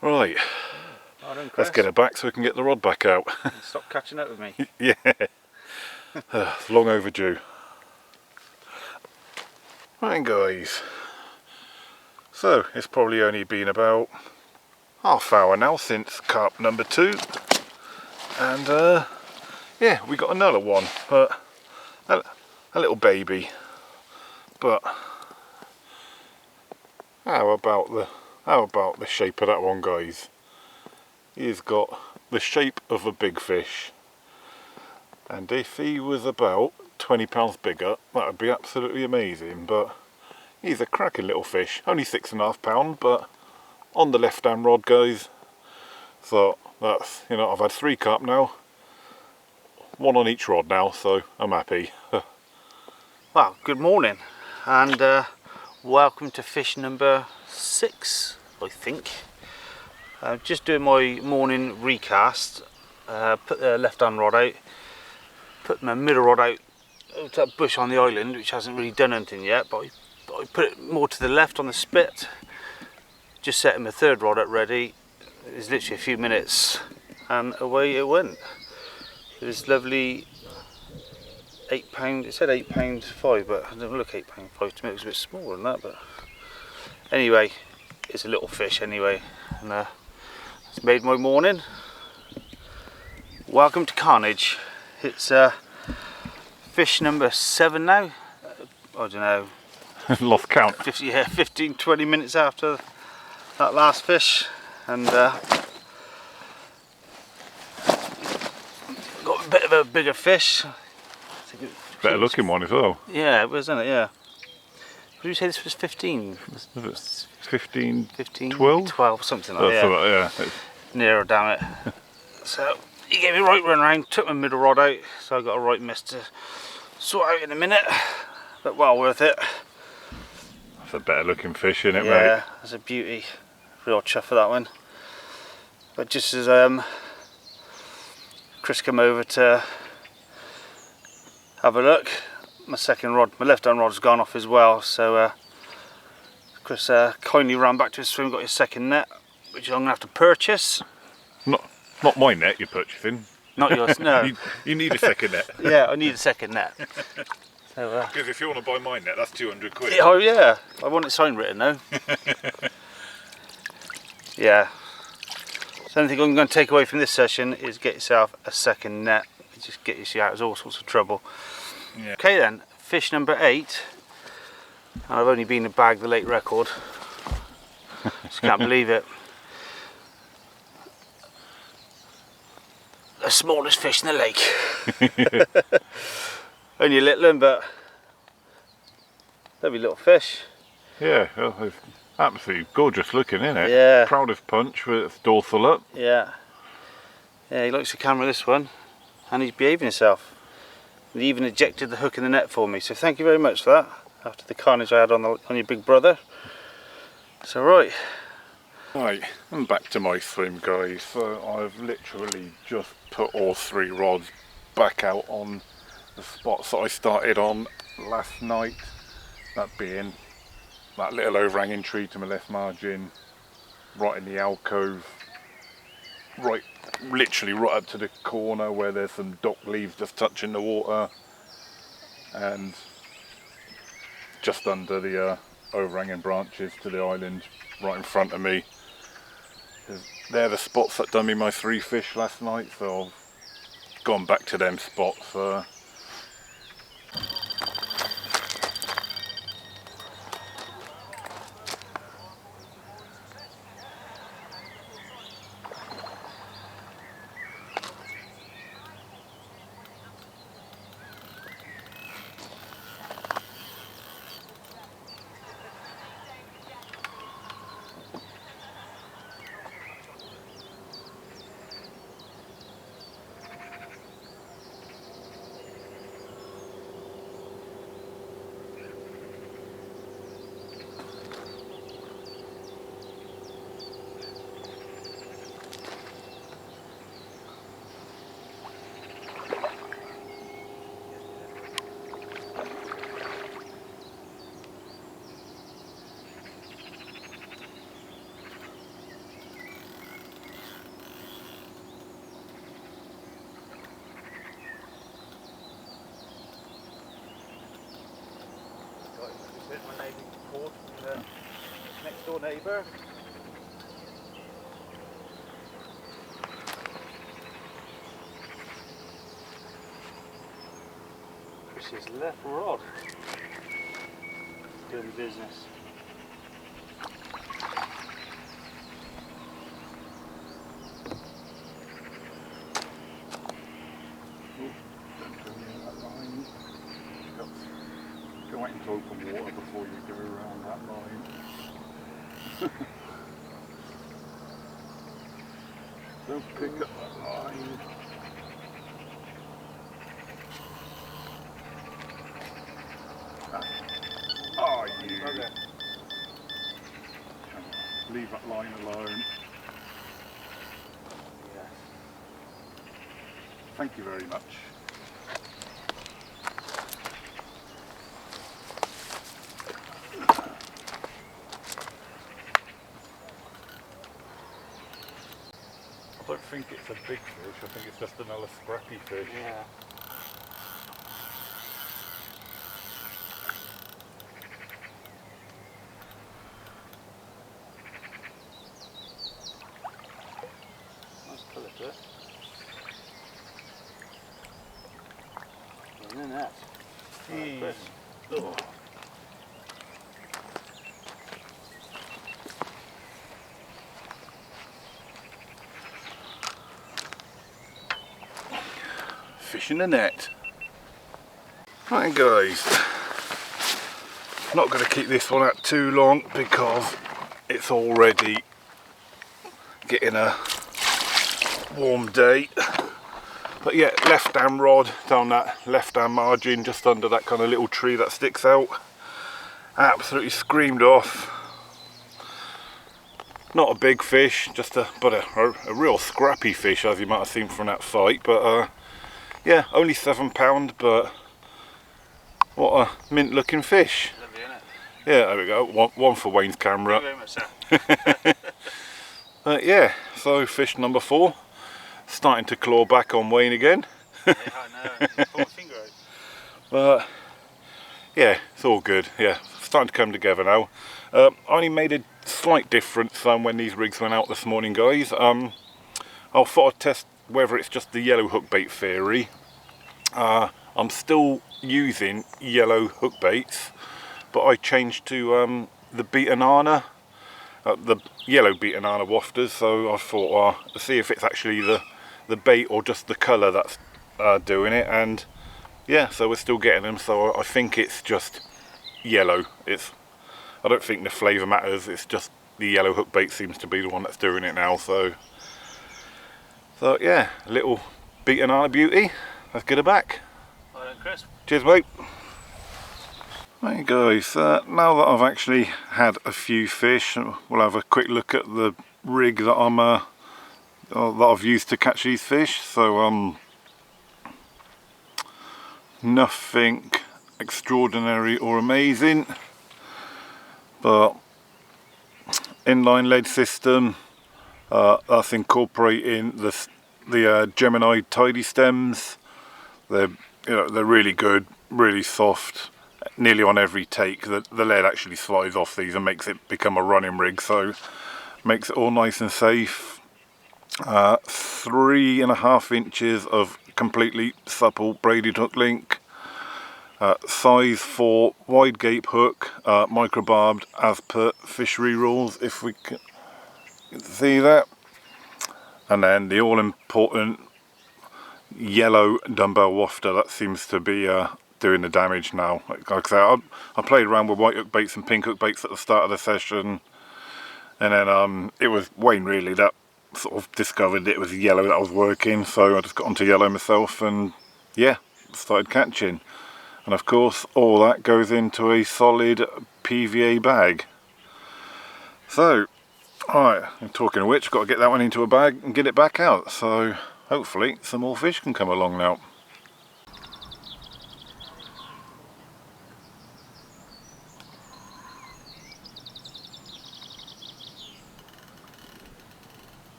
Right, let's get it back so we can get the rod back out. Stop catching up with me. Yeah, long overdue. Right guys, so it's probably only been about half hour now since carp number 2, and yeah, we got another one, but a little baby. But how about the shape of that one, guys? He's got the shape of a big fish, and if he was about 20 pounds bigger, that would be absolutely amazing. But he's a cracking little fish, only 6.5 pounds, but on the left hand rod, guys. So that's, you know, I've had 3 carp now, 1 on each rod now, so I'm happy. Well, good morning, and welcome to fish number 6, I think. Just doing my morning recast. Put the left hand rod out, put my middle rod out to that bush on the island, which hasn't really done anything yet, but I put it more to the left on the spit. Just setting my 3rd rod up ready. It was literally a few minutes and away it went. It was lovely. £8, it said £8.5, but it didn't look £8.5 to me. It was a bit smaller than that, but anyway, it's a little fish anyway, and it's made my morning. Welcome to Carnage. It's fish number 7 now. I don't know. Lost count. 15-20 minutes after that last fish, and a bit of a bigger fish. Better looking one as well. Yeah, it was, isn't it? Yeah. Did you say this was 15? Was it 15, 15, 12? 12, something like that. Yeah. Nearer, damn it. So he gave me a right run around, took my middle rod out, so I got a right mist to sort out in a minute, but well worth it. That's a better looking fish, isn't it, mate? Yeah, that's a beauty. Real chuff for that one. But just as Chris come over to have a look, my second rod, my left hand rod's gone off as well, so Chris kindly ran back to his swim, got his second net, which I'm going to have to purchase. Not my net you're purchasing. Not yours, no. you need a second net. Yeah, I need a second net. So, because if you want to buy my net, that's 200 quid. oh yeah, I want it sign written though. Yeah. So anything I'm going to take away from this session is get yourself a second net. It just get you out of all sorts of trouble. Yeah. Okay then, fish number 8. And I've only been to bag the late record. Just can't believe it. The smallest fish in the lake. Only a little one, but lovely little fish. Yeah, well, it's absolutely gorgeous looking, isn't it? Yeah. Proud of Punch with its dorsal up. Yeah. Yeah, he likes the camera, this one. And he's behaving himself. He even ejected the hook in the net for me, so thank you very much for that. After the carnage I had on your big brother. So right. Right, I'm back to my swim, guys. So I've literally just put all 3 rods back out on the spots that I started on last night. That being that little overhanging tree to my left margin, right in the alcove, literally right up to the corner where there's some dock leaves just touching the water, and just under the overhanging branches to the island right in front of me. They're the spots that done me my 3 fish last night, so I've gone back to them spots. My neighbour called from the next door neighbour. Chris's left rod. Doing business. Go out into open water before you go around that line. Don't pick up that line. Oh, you. Okay. Leave that line alone. Yes. Thank you very much. I don't think it's a big fish, I think it's just another scrappy fish. Yeah. Nice colour to it. And then that. Jeez. Oh. fish in the net. Right guys, not going to keep this one out too long because it's already getting a warm day. But yeah, left hand rod down that left hand margin, just under that kind of little tree that sticks out. Absolutely screamed off. Not a big fish, just a real scrappy fish, as you might have seen from that fight. But yeah, only £7, but what a mint looking fish. Lovely, isn't it? Yeah, there we go. One for Wayne's camera. Thank you very much, sir. Yeah, so fish number 4. Starting to claw back on Wayne again. Yeah, I know. Pull my finger out. But yeah, it's all good. Yeah, starting to come together now. I only made a slight difference when these rigs went out this morning, guys. I thought I'd test whether it's just the yellow hook bait theory. I'm still using yellow hook baits, but I changed to the Beatanana, the yellow Beatanana wafters. So I thought to see if it's actually the bait or just the colour that's doing it. And yeah, so we're still getting them. So I think it's just yellow. I don't think the flavour matters. It's just the yellow hook bait seems to be the one that's doing it now. So yeah, a little Beatanana beauty. Let's get her back. Well done, Chris. Cheers, mate. Right guys, now that I've actually had a few fish, we'll have a quick look at the rig that I've used to catch these fish. So nothing extraordinary or amazing, but inline lead system. That's incorporating the Gemini tidy stems. They're really good, really soft. Nearly on every take, the lead actually slides off these and makes it become a running rig, so makes it all nice and safe. 3.5 inches of completely supple braided hook link. Size 4 wide gape hook, micro barbed as per fishery rules, if we can see that. And then the all important yellow dumbbell wafter that seems to be doing the damage now. Like I said, I played around with white hook baits and pink hook baits at the start of the session, and then it was Wayne really that sort of discovered it was yellow that was working, so I just got onto yellow myself and yeah, started catching. And of course all that goes into a solid PVA bag. So alright, talking of which, got to get that one into a bag and get it back out, so hopefully some more fish can come along now.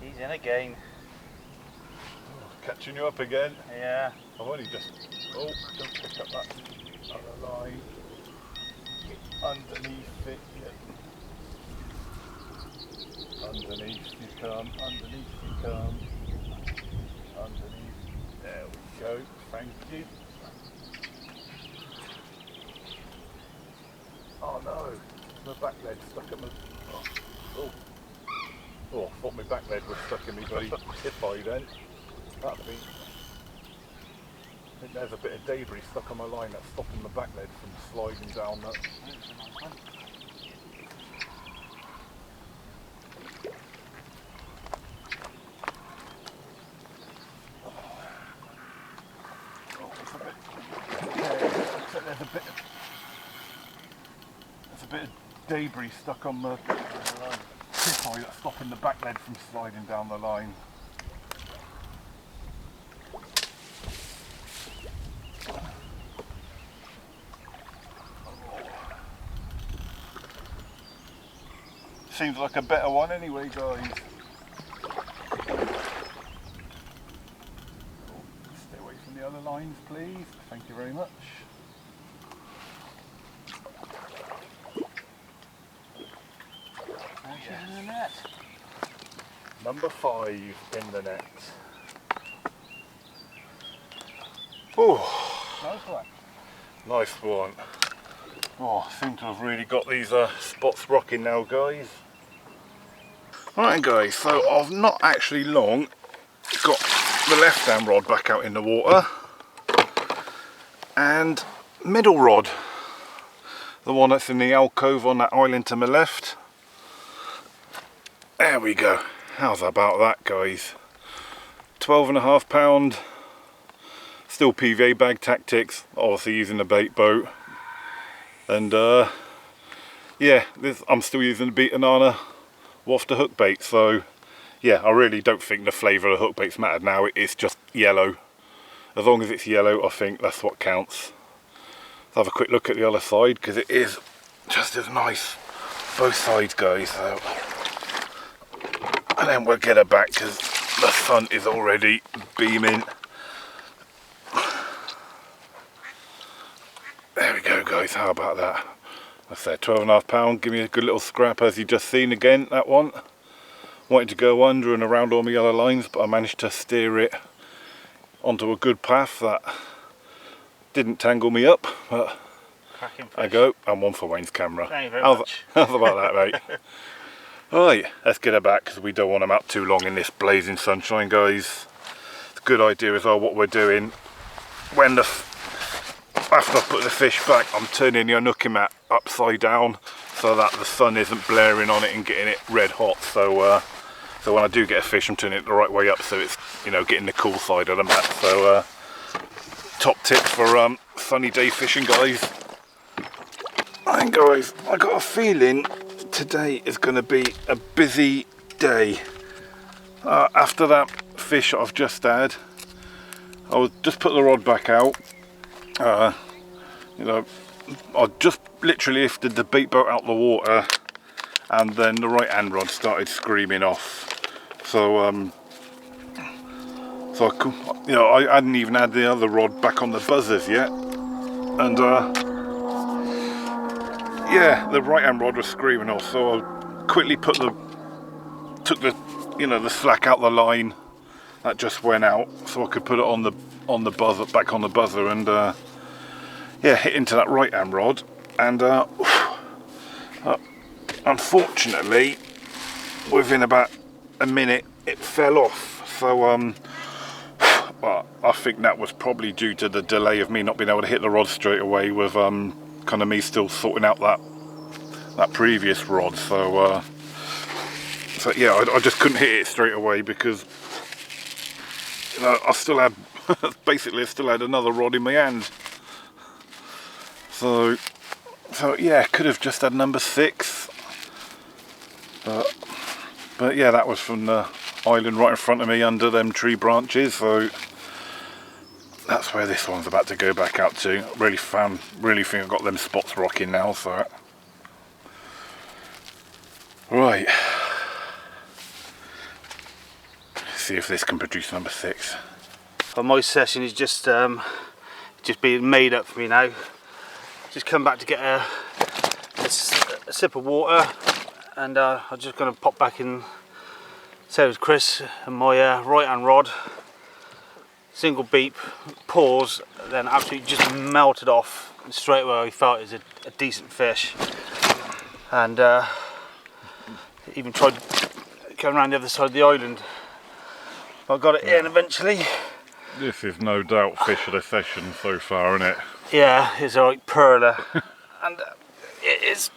He's in again. Catching you up again. Yeah. I've only just, don't pick up that other line. Underneath it, yeah. Underneath you come, underneath you come. Underneath, there we go, thank you. Oh no, my back leg stuck at my, oh, I thought my back leg was stuck in my bloody hip eye then. That'd be, I think there's a bit of debris stuck on my line that's stopping my back leg from sliding down that. There's a bit of debris stuck on the hip eye that's stopping the back leg from sliding down the line. Seems like a better one anyway, guys. on the other lines, please. Thank you very much. In the net. Number 5 in the net. Oh, Nice one. nice one. Oh, I seem to have really got these spots rocking now, guys. Right, guys, so I've not actually long got the left hand rod back out in the water, and middle rod, the one that's in the alcove on that island to my left. There we go. How's about that, guys? 12.5 pound, still PVA bag tactics, obviously using the bait boat, and yeah, I'm still using the beat banana wafter hook bait. So yeah, I really don't think the flavour of the hook bait's mattered now. It's just yellow. As long as it's yellow, I think that's what counts. Let's have a quick look at the other side, because it is just as nice both sides, guys. So, and then we'll get her back because the sun is already beaming. There we go, guys. How about that? I said 12.5 pound. Give me a good little scrap, as you just seen again. That one wanted to go under and around all my other lines, but I managed to steer it onto a good path that didn't tangle me up. But I go, and one for Wayne's camera. Thank you very much. How's about that, mate? Right, let's get her back, because we don't want them up too long in this blazing sunshine, guys. It's a good idea as well what we're doing. When after I put the fish back, I'm turning the unhooking mat upside down so that the sun isn't blaring on it and getting it red hot. So so when I do get a fish, I'm turning it the right way up so it's, you know, getting the cool side of the mat. So top tip for sunny day fishing, guys. And guys, I got a feeling today is going to be a busy day. After that fish I've just had, I'll just put the rod back out. You know, I just literally lifted the bait boat out the water, and then the right hand rod started screaming off. So so I could, you know, I hadn't even had the other rod back on the buzzers yet, and yeah, the right hand rod was screaming off. So I quickly took the you know, the slack out the line that just went out, so I could put it on the buzzer, back on the buzzer, and yeah, hit into that right hand rod, and unfortunately within about a minute it fell off. So well, I think that was probably due to the delay of me not being able to hit the rod straight away, with kind of me still sorting out that previous rod. So so yeah, I just couldn't hit it straight away, because you know, I still had basically I still had another rod in my hand. So yeah, could have just had number 6, but yeah, that was from the island right in front of me under them tree branches. So that's where this one's about to go back out to. Really think I've got them spots rocking now. So right, let's see if this can produce number 6. Well, my session is just being made up for me now. Just come back to get a sip of water, and I'm just going to pop back in, say with Chris, and my right hand rod, single beep, pause, then absolutely just melted off, and straight away I felt it was a decent fish, and even tried going around the other side of the island, but I got it in eventually. This is no doubt fish of the session so far, isn't it? Yeah, it's a right perler, and it is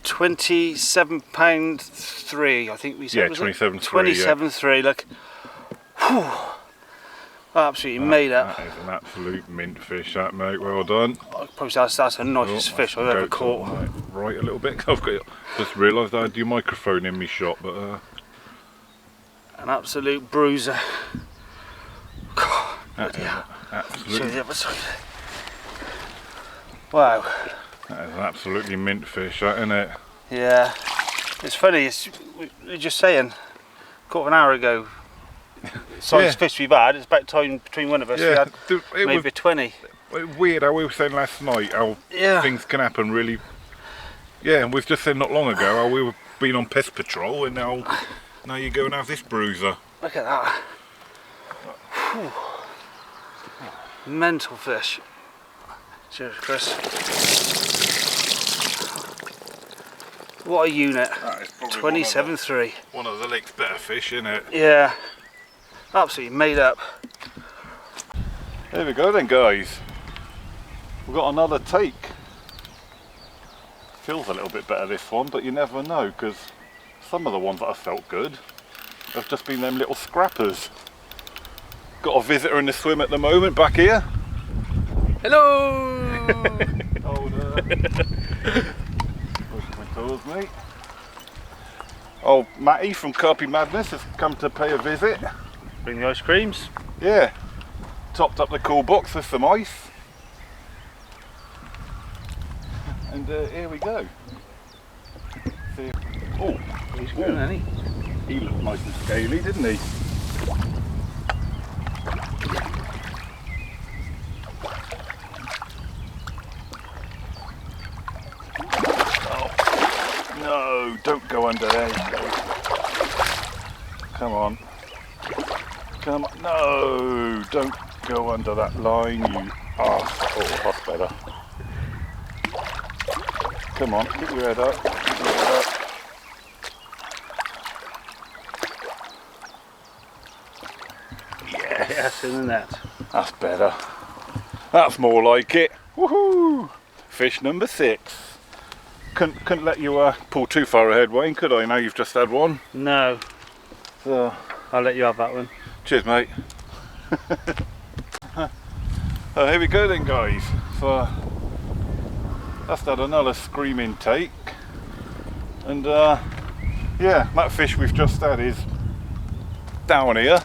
£27.3, I think we said. Yeah, 27.3. 27.3. Look, whew, absolutely made up. That is an absolute mint fish, that, mate. Well done. Probably that's the nicest fish I've ever caught. Right, a little bit. I've just realised I had your microphone in my shot, but an absolute bruiser. absolutely. The other side. Wow. That is an absolutely mint fish, that, isn't it? Yeah. It's funny. We were just saying, a quarter of an hour ago, Size fish we've had, it's about time between one of us. Yeah, We had maybe 20. Weird how we were saying last night how things can happen really. Yeah, and we've just said not long ago how we were being on pest patrol, and now you go and have this bruiser. Look at that. Whew. Mental fish. Cheers, Chris. What a unit. 27.3. One of the lake's better fish, isn't it? Yeah. Absolutely made up. There we go then, guys. We've got another take. Feels a little bit better this one, but you never know, because some of the ones that have felt good have just been them little scrappers. Got a visitor in the swim at the moment back here. Hello! Towards me. Oh, Matty from Carp Madness has come to pay a visit. Bring the ice creams. Yeah. Topped up the cool box with some ice. And here we go. Oh, he's good, isn't he? He looked nice and scaly, didn't he? No, don't go under there. Come on. Come on. No, don't go under that line, you arse. Oh, that's better. Come on, keep your head up. Keep your head up. Yes, in the net. That's better. That's more like it. Woohoo! Fish number 6. Couldn't let you pull too far ahead, Wayne, could I? Now you've just had one. No. So I'll let you have that one. cheers, mate. Here we go then, guys. So that's had another screaming take, and yeah, that fish we've just had is down here,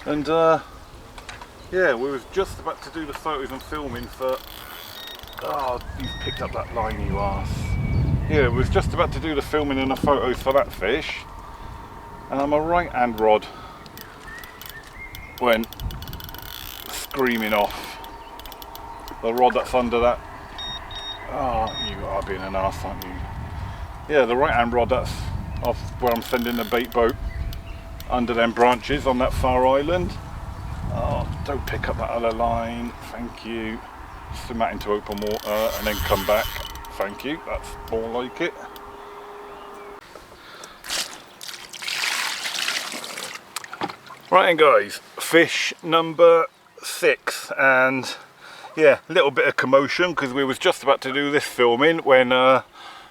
and yeah, we was just about to do the photos and filming for. Oh, you've picked up that line, you arse. Yeah, we was just about to do the filming and the photos for that fish, and my right hand rod went screaming off. The rod that's under that. Oh, you are being an arse, aren't you? Yeah, the right hand rod that's off where I'm sending the bait boat under them branches on that far island. Oh, don't pick up that other line, thank you. Swim that into open water and then come back, thank you, that's more like it. Right then, guys, fish number 6, and yeah, a little bit of commotion because we was just about to do this filming when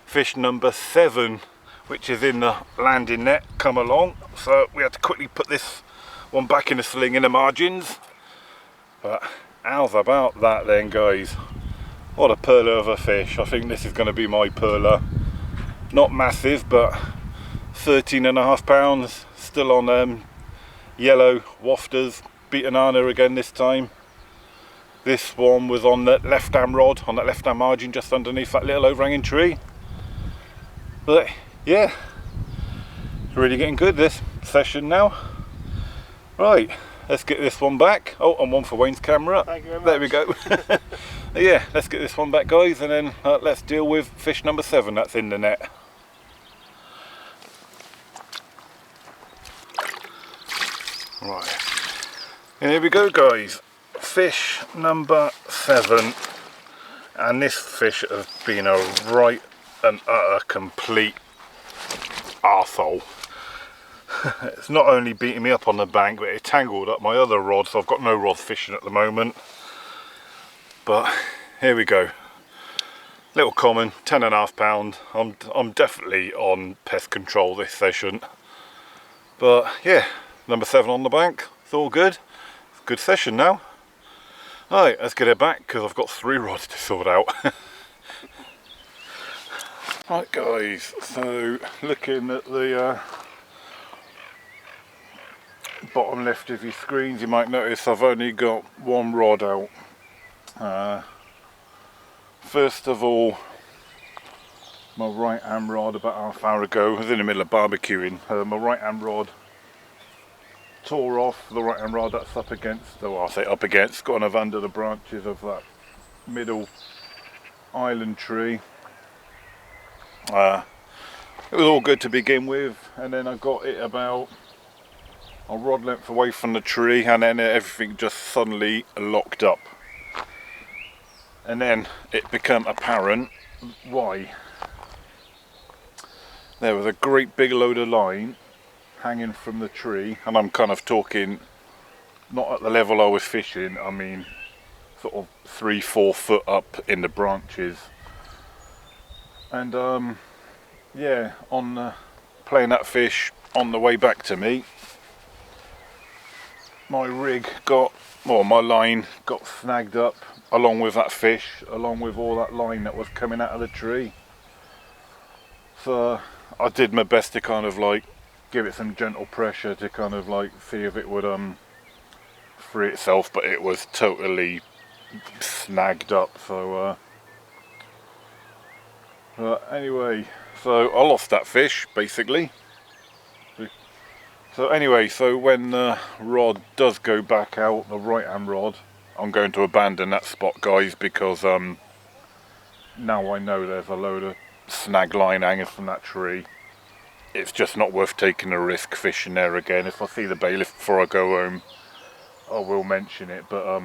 fish number 7, which is in the landing net, come along, so we had to quickly put this one back in the sling in the margins. But how's about that then, guys? What a perler of a fish. I think this is going to be my perler. Not massive, but 13.5 pounds, still on yellow wafters, beaten Anna again this time. This one was on the left hand rod, on that left hand margin just underneath that little overhanging tree. But yeah, it's really getting good this session now. Right, let's get this one back. Oh, and one for Wayne's camera. Thank you very much. There we go. Yeah, let's get this one back, guys, and then let's deal with fish number 7 that's in the net. Right, and here we go, guys. Fish number 7, and this fish has been a right and utter complete arsehole. It's not only beating me up on the bank, but it tangled up my other rod, so I've got no rod fishing at the moment. But here we go. Little common, 10.5 pound. I'm definitely on pest control this session. But yeah, number 7 on the bank. It's all good. It's a good session now. Alright, let's get it back because I've got 3 rods to sort out. Right, guys, so looking at the bottom left of your screens, you might notice I've only got 1 rod out. First of all, my right hand rod about half hour ago. I was in the middle of barbecuing. My right hand rod tore off. The right hand rod that's up against, well, I say up against, got enough under the branches of that middle island tree. It was all good to begin with, and then I got it about a rod length away from the tree, and then everything just suddenly locked up. And then it became apparent why. There was a great big load of line hanging from the tree, and I'm kind of talking not at the level I was fishing, I mean sort of 3-4 foot up in the branches. And yeah, on playing that fish on the way back to me, my line got snagged up along with that fish, along with all that line that was coming out of the tree. So I did my best to kind of like give it some gentle pressure to kind of like see if it would free itself, but it was totally snagged up. So anyway, so I lost that fish basically. So anyway, so when the rod does go back out, the right hand rod, I'm going to abandon that spot, guys, because now I know there's a load of snag line hanging from that tree. It's just not worth taking a risk fishing there again. If I see the bailiff before I go home, I will mention it, but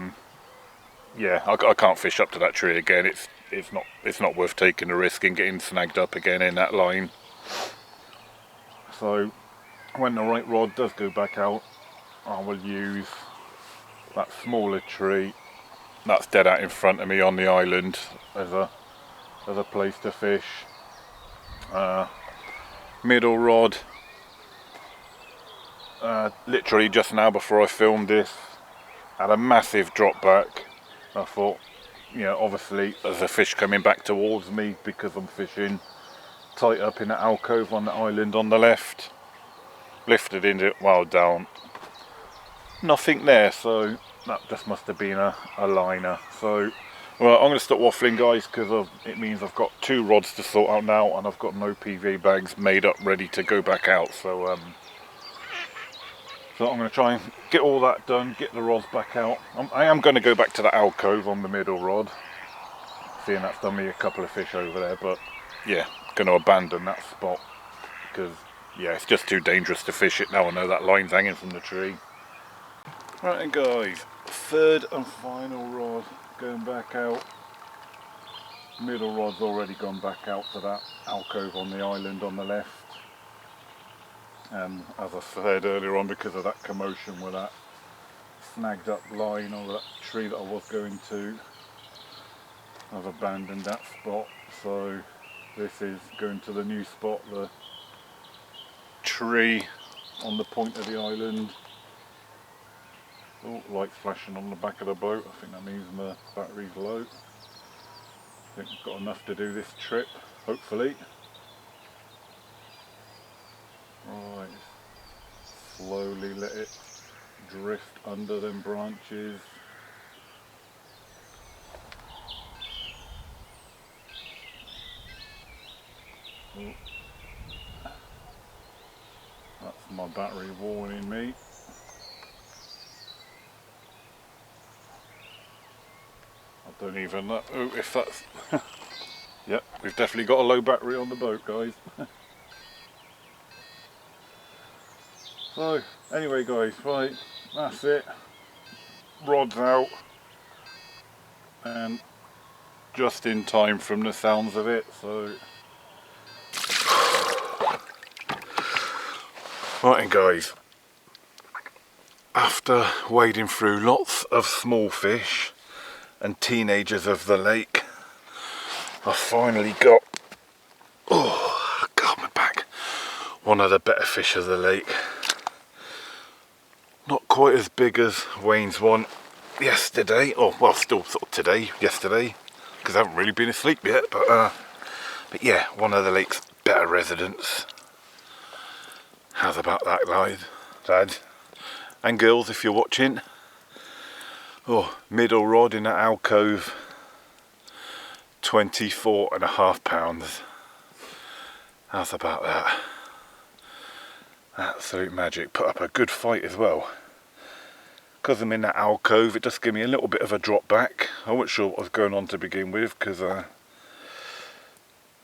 yeah, I can't fish up to that tree again. It's not worth taking a risk and getting snagged up again in that line. So when the right rod does go back out, I will use that smaller tree that's dead out in front of me on the island as a place to fish. Middle rod, literally just now before I filmed this, had a massive drop back. I thought, you know, obviously there's a fish coming back towards me because I'm fishing tight up in the alcove on the island on the left. Lifted into it while down, nothing there, so that just must have been a liner. So well, I'm going to stop waffling, guys, because it means I've got 2 rods to sort out now, and I've got no PV bags made up ready to go back out. So so I'm going to try and get all that done, get the rods back out. I am going to go back to the alcove on the middle rod, seeing that's done me a couple of fish over there, but yeah, going to abandon that spot because yeah, it's just too dangerous to fish it now I know that line's hanging from the tree. Right then, guys, 3rd and final rod going back out. Middle rod's already gone back out to that alcove on the island on the left. And as I said earlier on, because of that commotion with that snagged up line or that tree that I was going to, I've abandoned that spot. So this is going to the new spot, the tree on the point of the island. Oh, lights flashing on the back of the boat. I think that means my battery's low. I think I've got enough to do this trip, hopefully. Right, slowly let it drift under them branches. Oh. That's my battery warning me. I don't even know if that's... Yep, we've definitely got a low battery on the boat, guys. So, anyway, guys, right, that's it. Rod's out. And just in time from the sounds of it, so... Right then, guys, after wading through lots of small fish and teenagers of the lake, I finally got, oh god, my back, one of the better fish of the lake. Not quite as big as Wayne's one yesterday, or well, still sort of today, yesterday, because I haven't really been asleep yet, but yeah, one of the lake's better residents. How's about that, guys, Dad, and girls, if you're watching? Oh, middle rod in that alcove, 24.5 pounds. How's about that? Absolute magic. Put up a good fight as well. Because I'm in that alcove, it just gave me a little bit of a drop back. I wasn't sure what was going on to begin with, because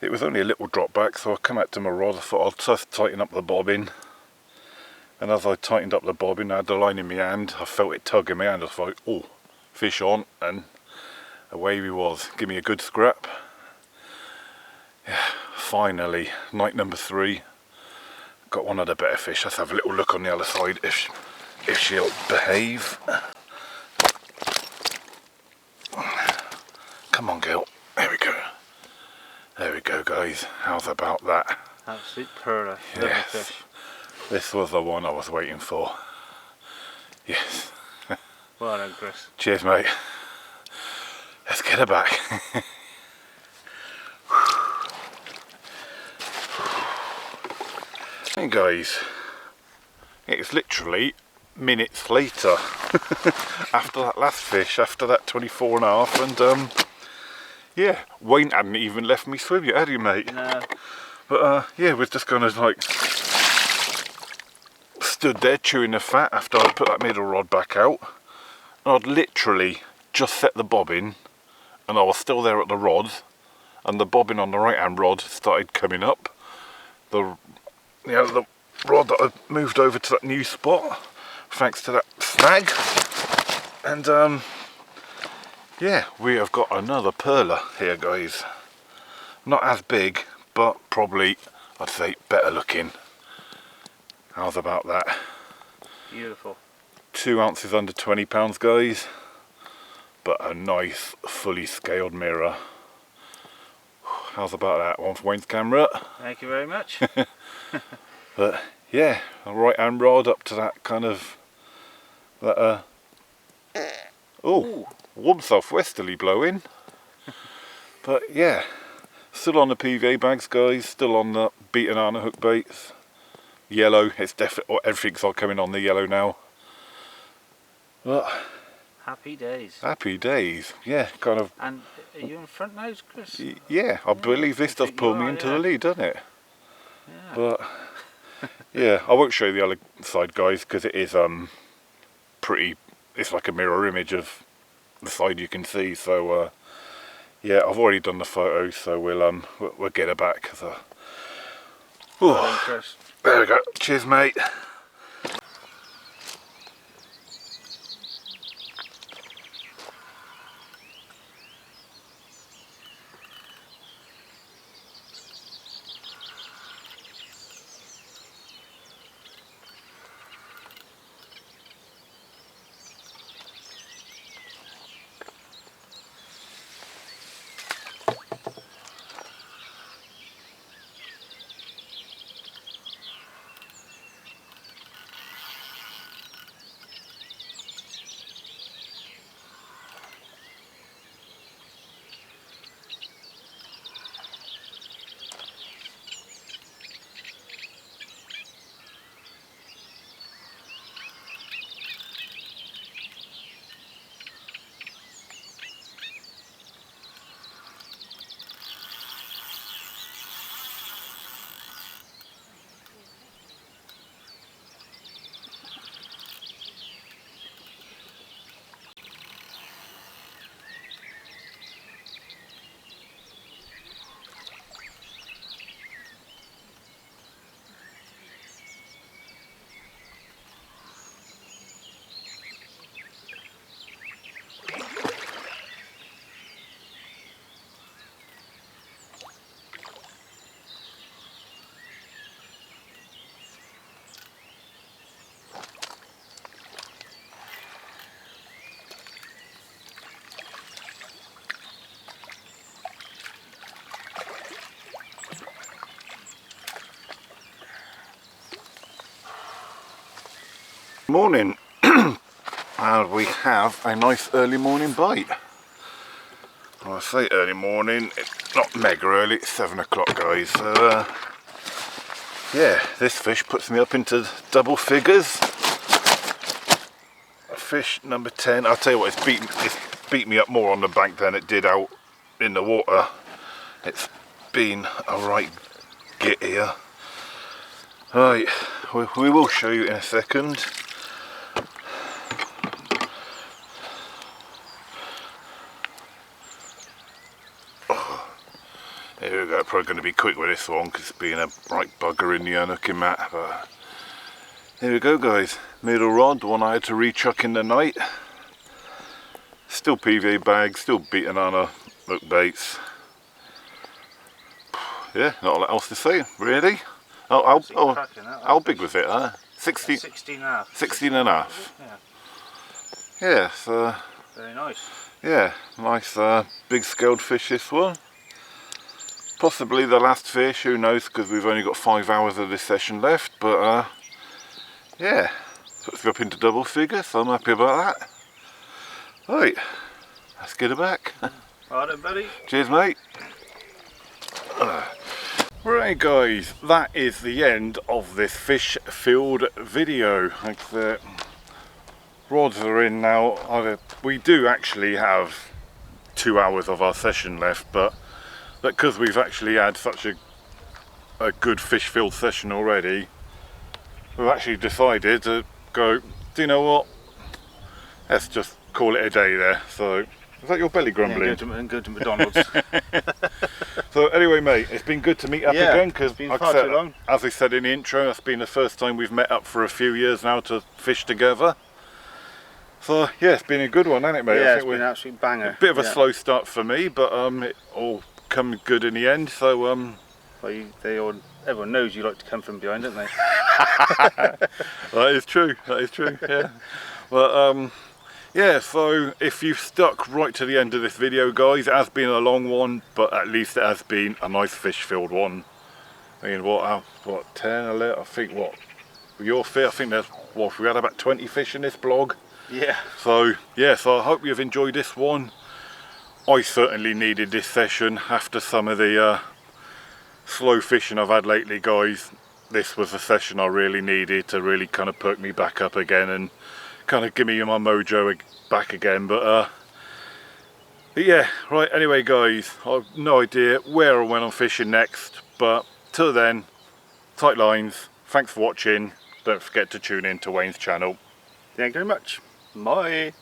it was only a little drop back, so I come out to my rod. I thought I'll just tighten up the bobbin. And as I tightened up the bobbin, I had the line in my hand. I felt it tug in my hand. I thought, oh, fish on, and away we was. Give me a good scrap. Yeah, finally, night number 3. Got one of the better fish. Let's have a little look on the other side if she'll behave. Come on, girl. There we go. There we go, guys. How's about that? Absolute pearler. Lovely Yes. fish. This was the one I was waiting for. Yes. Well done, Chris. Cheers, mate. Let's get her back. Hey guys, it's literally minutes later after that last fish, after that 24.5, and yeah, Wayne hadn't even left me swim yet, had he, mate? No. But yeah, we're just gonna like stood there chewing the fat after I'd put that middle rod back out, and I'd literally just set the bobbin, and I was still there at the rod, and the bobbin on the right hand rod started coming up. The rod that I moved over to that new spot thanks to that snag, and yeah, we have got another perler here, guys. Not as big, but probably, I'd say, better looking. How's about that? Beautiful. 2 ounces under 20 pounds, guys, but a nice fully scaled mirror. How's about that? One for Wayne's camera. Thank you very much. But yeah, a right hand rod up to that kind of that warm southwesterly blowing. But yeah, still on the PVA bags, guys, still on the beaten Anna hook baits. Yellow, it's definitely, everything's all coming on the yellow now. But Happy days. happy days, yeah, kind of. And are you in front now, Chris? Yeah, I believe this does pull me into the lead, doesn't it? Yeah. But yeah, I won't show you the other side, guys, because it is pretty. It's like a mirror image of the side you can see. So yeah, I've already done the photos, so we'll get her back. So, Well done, Chris. there we go. Cheers, mate. Morning. And we have a nice early morning bite. Well, I say early morning, it's not mega early, it's 7 o'clock, guys. So yeah, this fish puts me up into double figures. Fish number 10. I'll tell you what, it's beat me up more on the bank than it did out in the water. It's been a right skit here. Right, we will show you in a second. Here we go, probably going to be quick with this one because it's been a right bugger in the unhooking mat. But here we go guys, middle rod, the one I had to rechuck in the night. Still PVA bag, still beating on a hook baits. Yeah, not a lot else to say, really. How big was it? 16 and a half. Yeah, so very nice. Yeah, nice big scaled fish this one. Possibly the last fish, who knows, because we've only got 5 hours of this session left, but yeah, puts me up into double figures, so I'm happy about that. Right, let's get her back. Right then, buddy. Cheers, mate. Right guys, that is the end of this fish field video. Like the rods are in now. We do actually have 2 hours of our session left, but because we've actually had such a good fish field session already, we've actually decided to go, do you know what, let's just call it a day there. So, is that your belly grumbling? Yeah, go to McDonald's. So anyway mate, it's been good to meet up again, because like I said, as I said in the intro, it's been the first time we've met up for a few years now to fish together. So yeah, it's been a good one, hasn't it mate? Yeah, it's been an absolute banger. A bit of a slow start for me, but it all come good in the end. So well, everyone knows you like to come from behind, don't they? That is true, yeah. But yeah, so if you've stuck right to the end of this video guys, it has been a long one, but at least it has been a nice fish filled one. I mean, what 10, 11, I think what, your fit, I think there's, what, we had about 20 fish in this blog. Yeah. So yeah, so I hope you've enjoyed this one. I certainly needed this session after some of the slow fishing I've had lately guys. This was a session I really needed to really kind of perk me back up again and kind of give me my mojo back again. But yeah, right, anyway guys, I've no idea where or when I'm fishing next, but till then, tight lines, thanks for watching, don't forget to tune in to Wayne's channel. Thank you very much. Bye.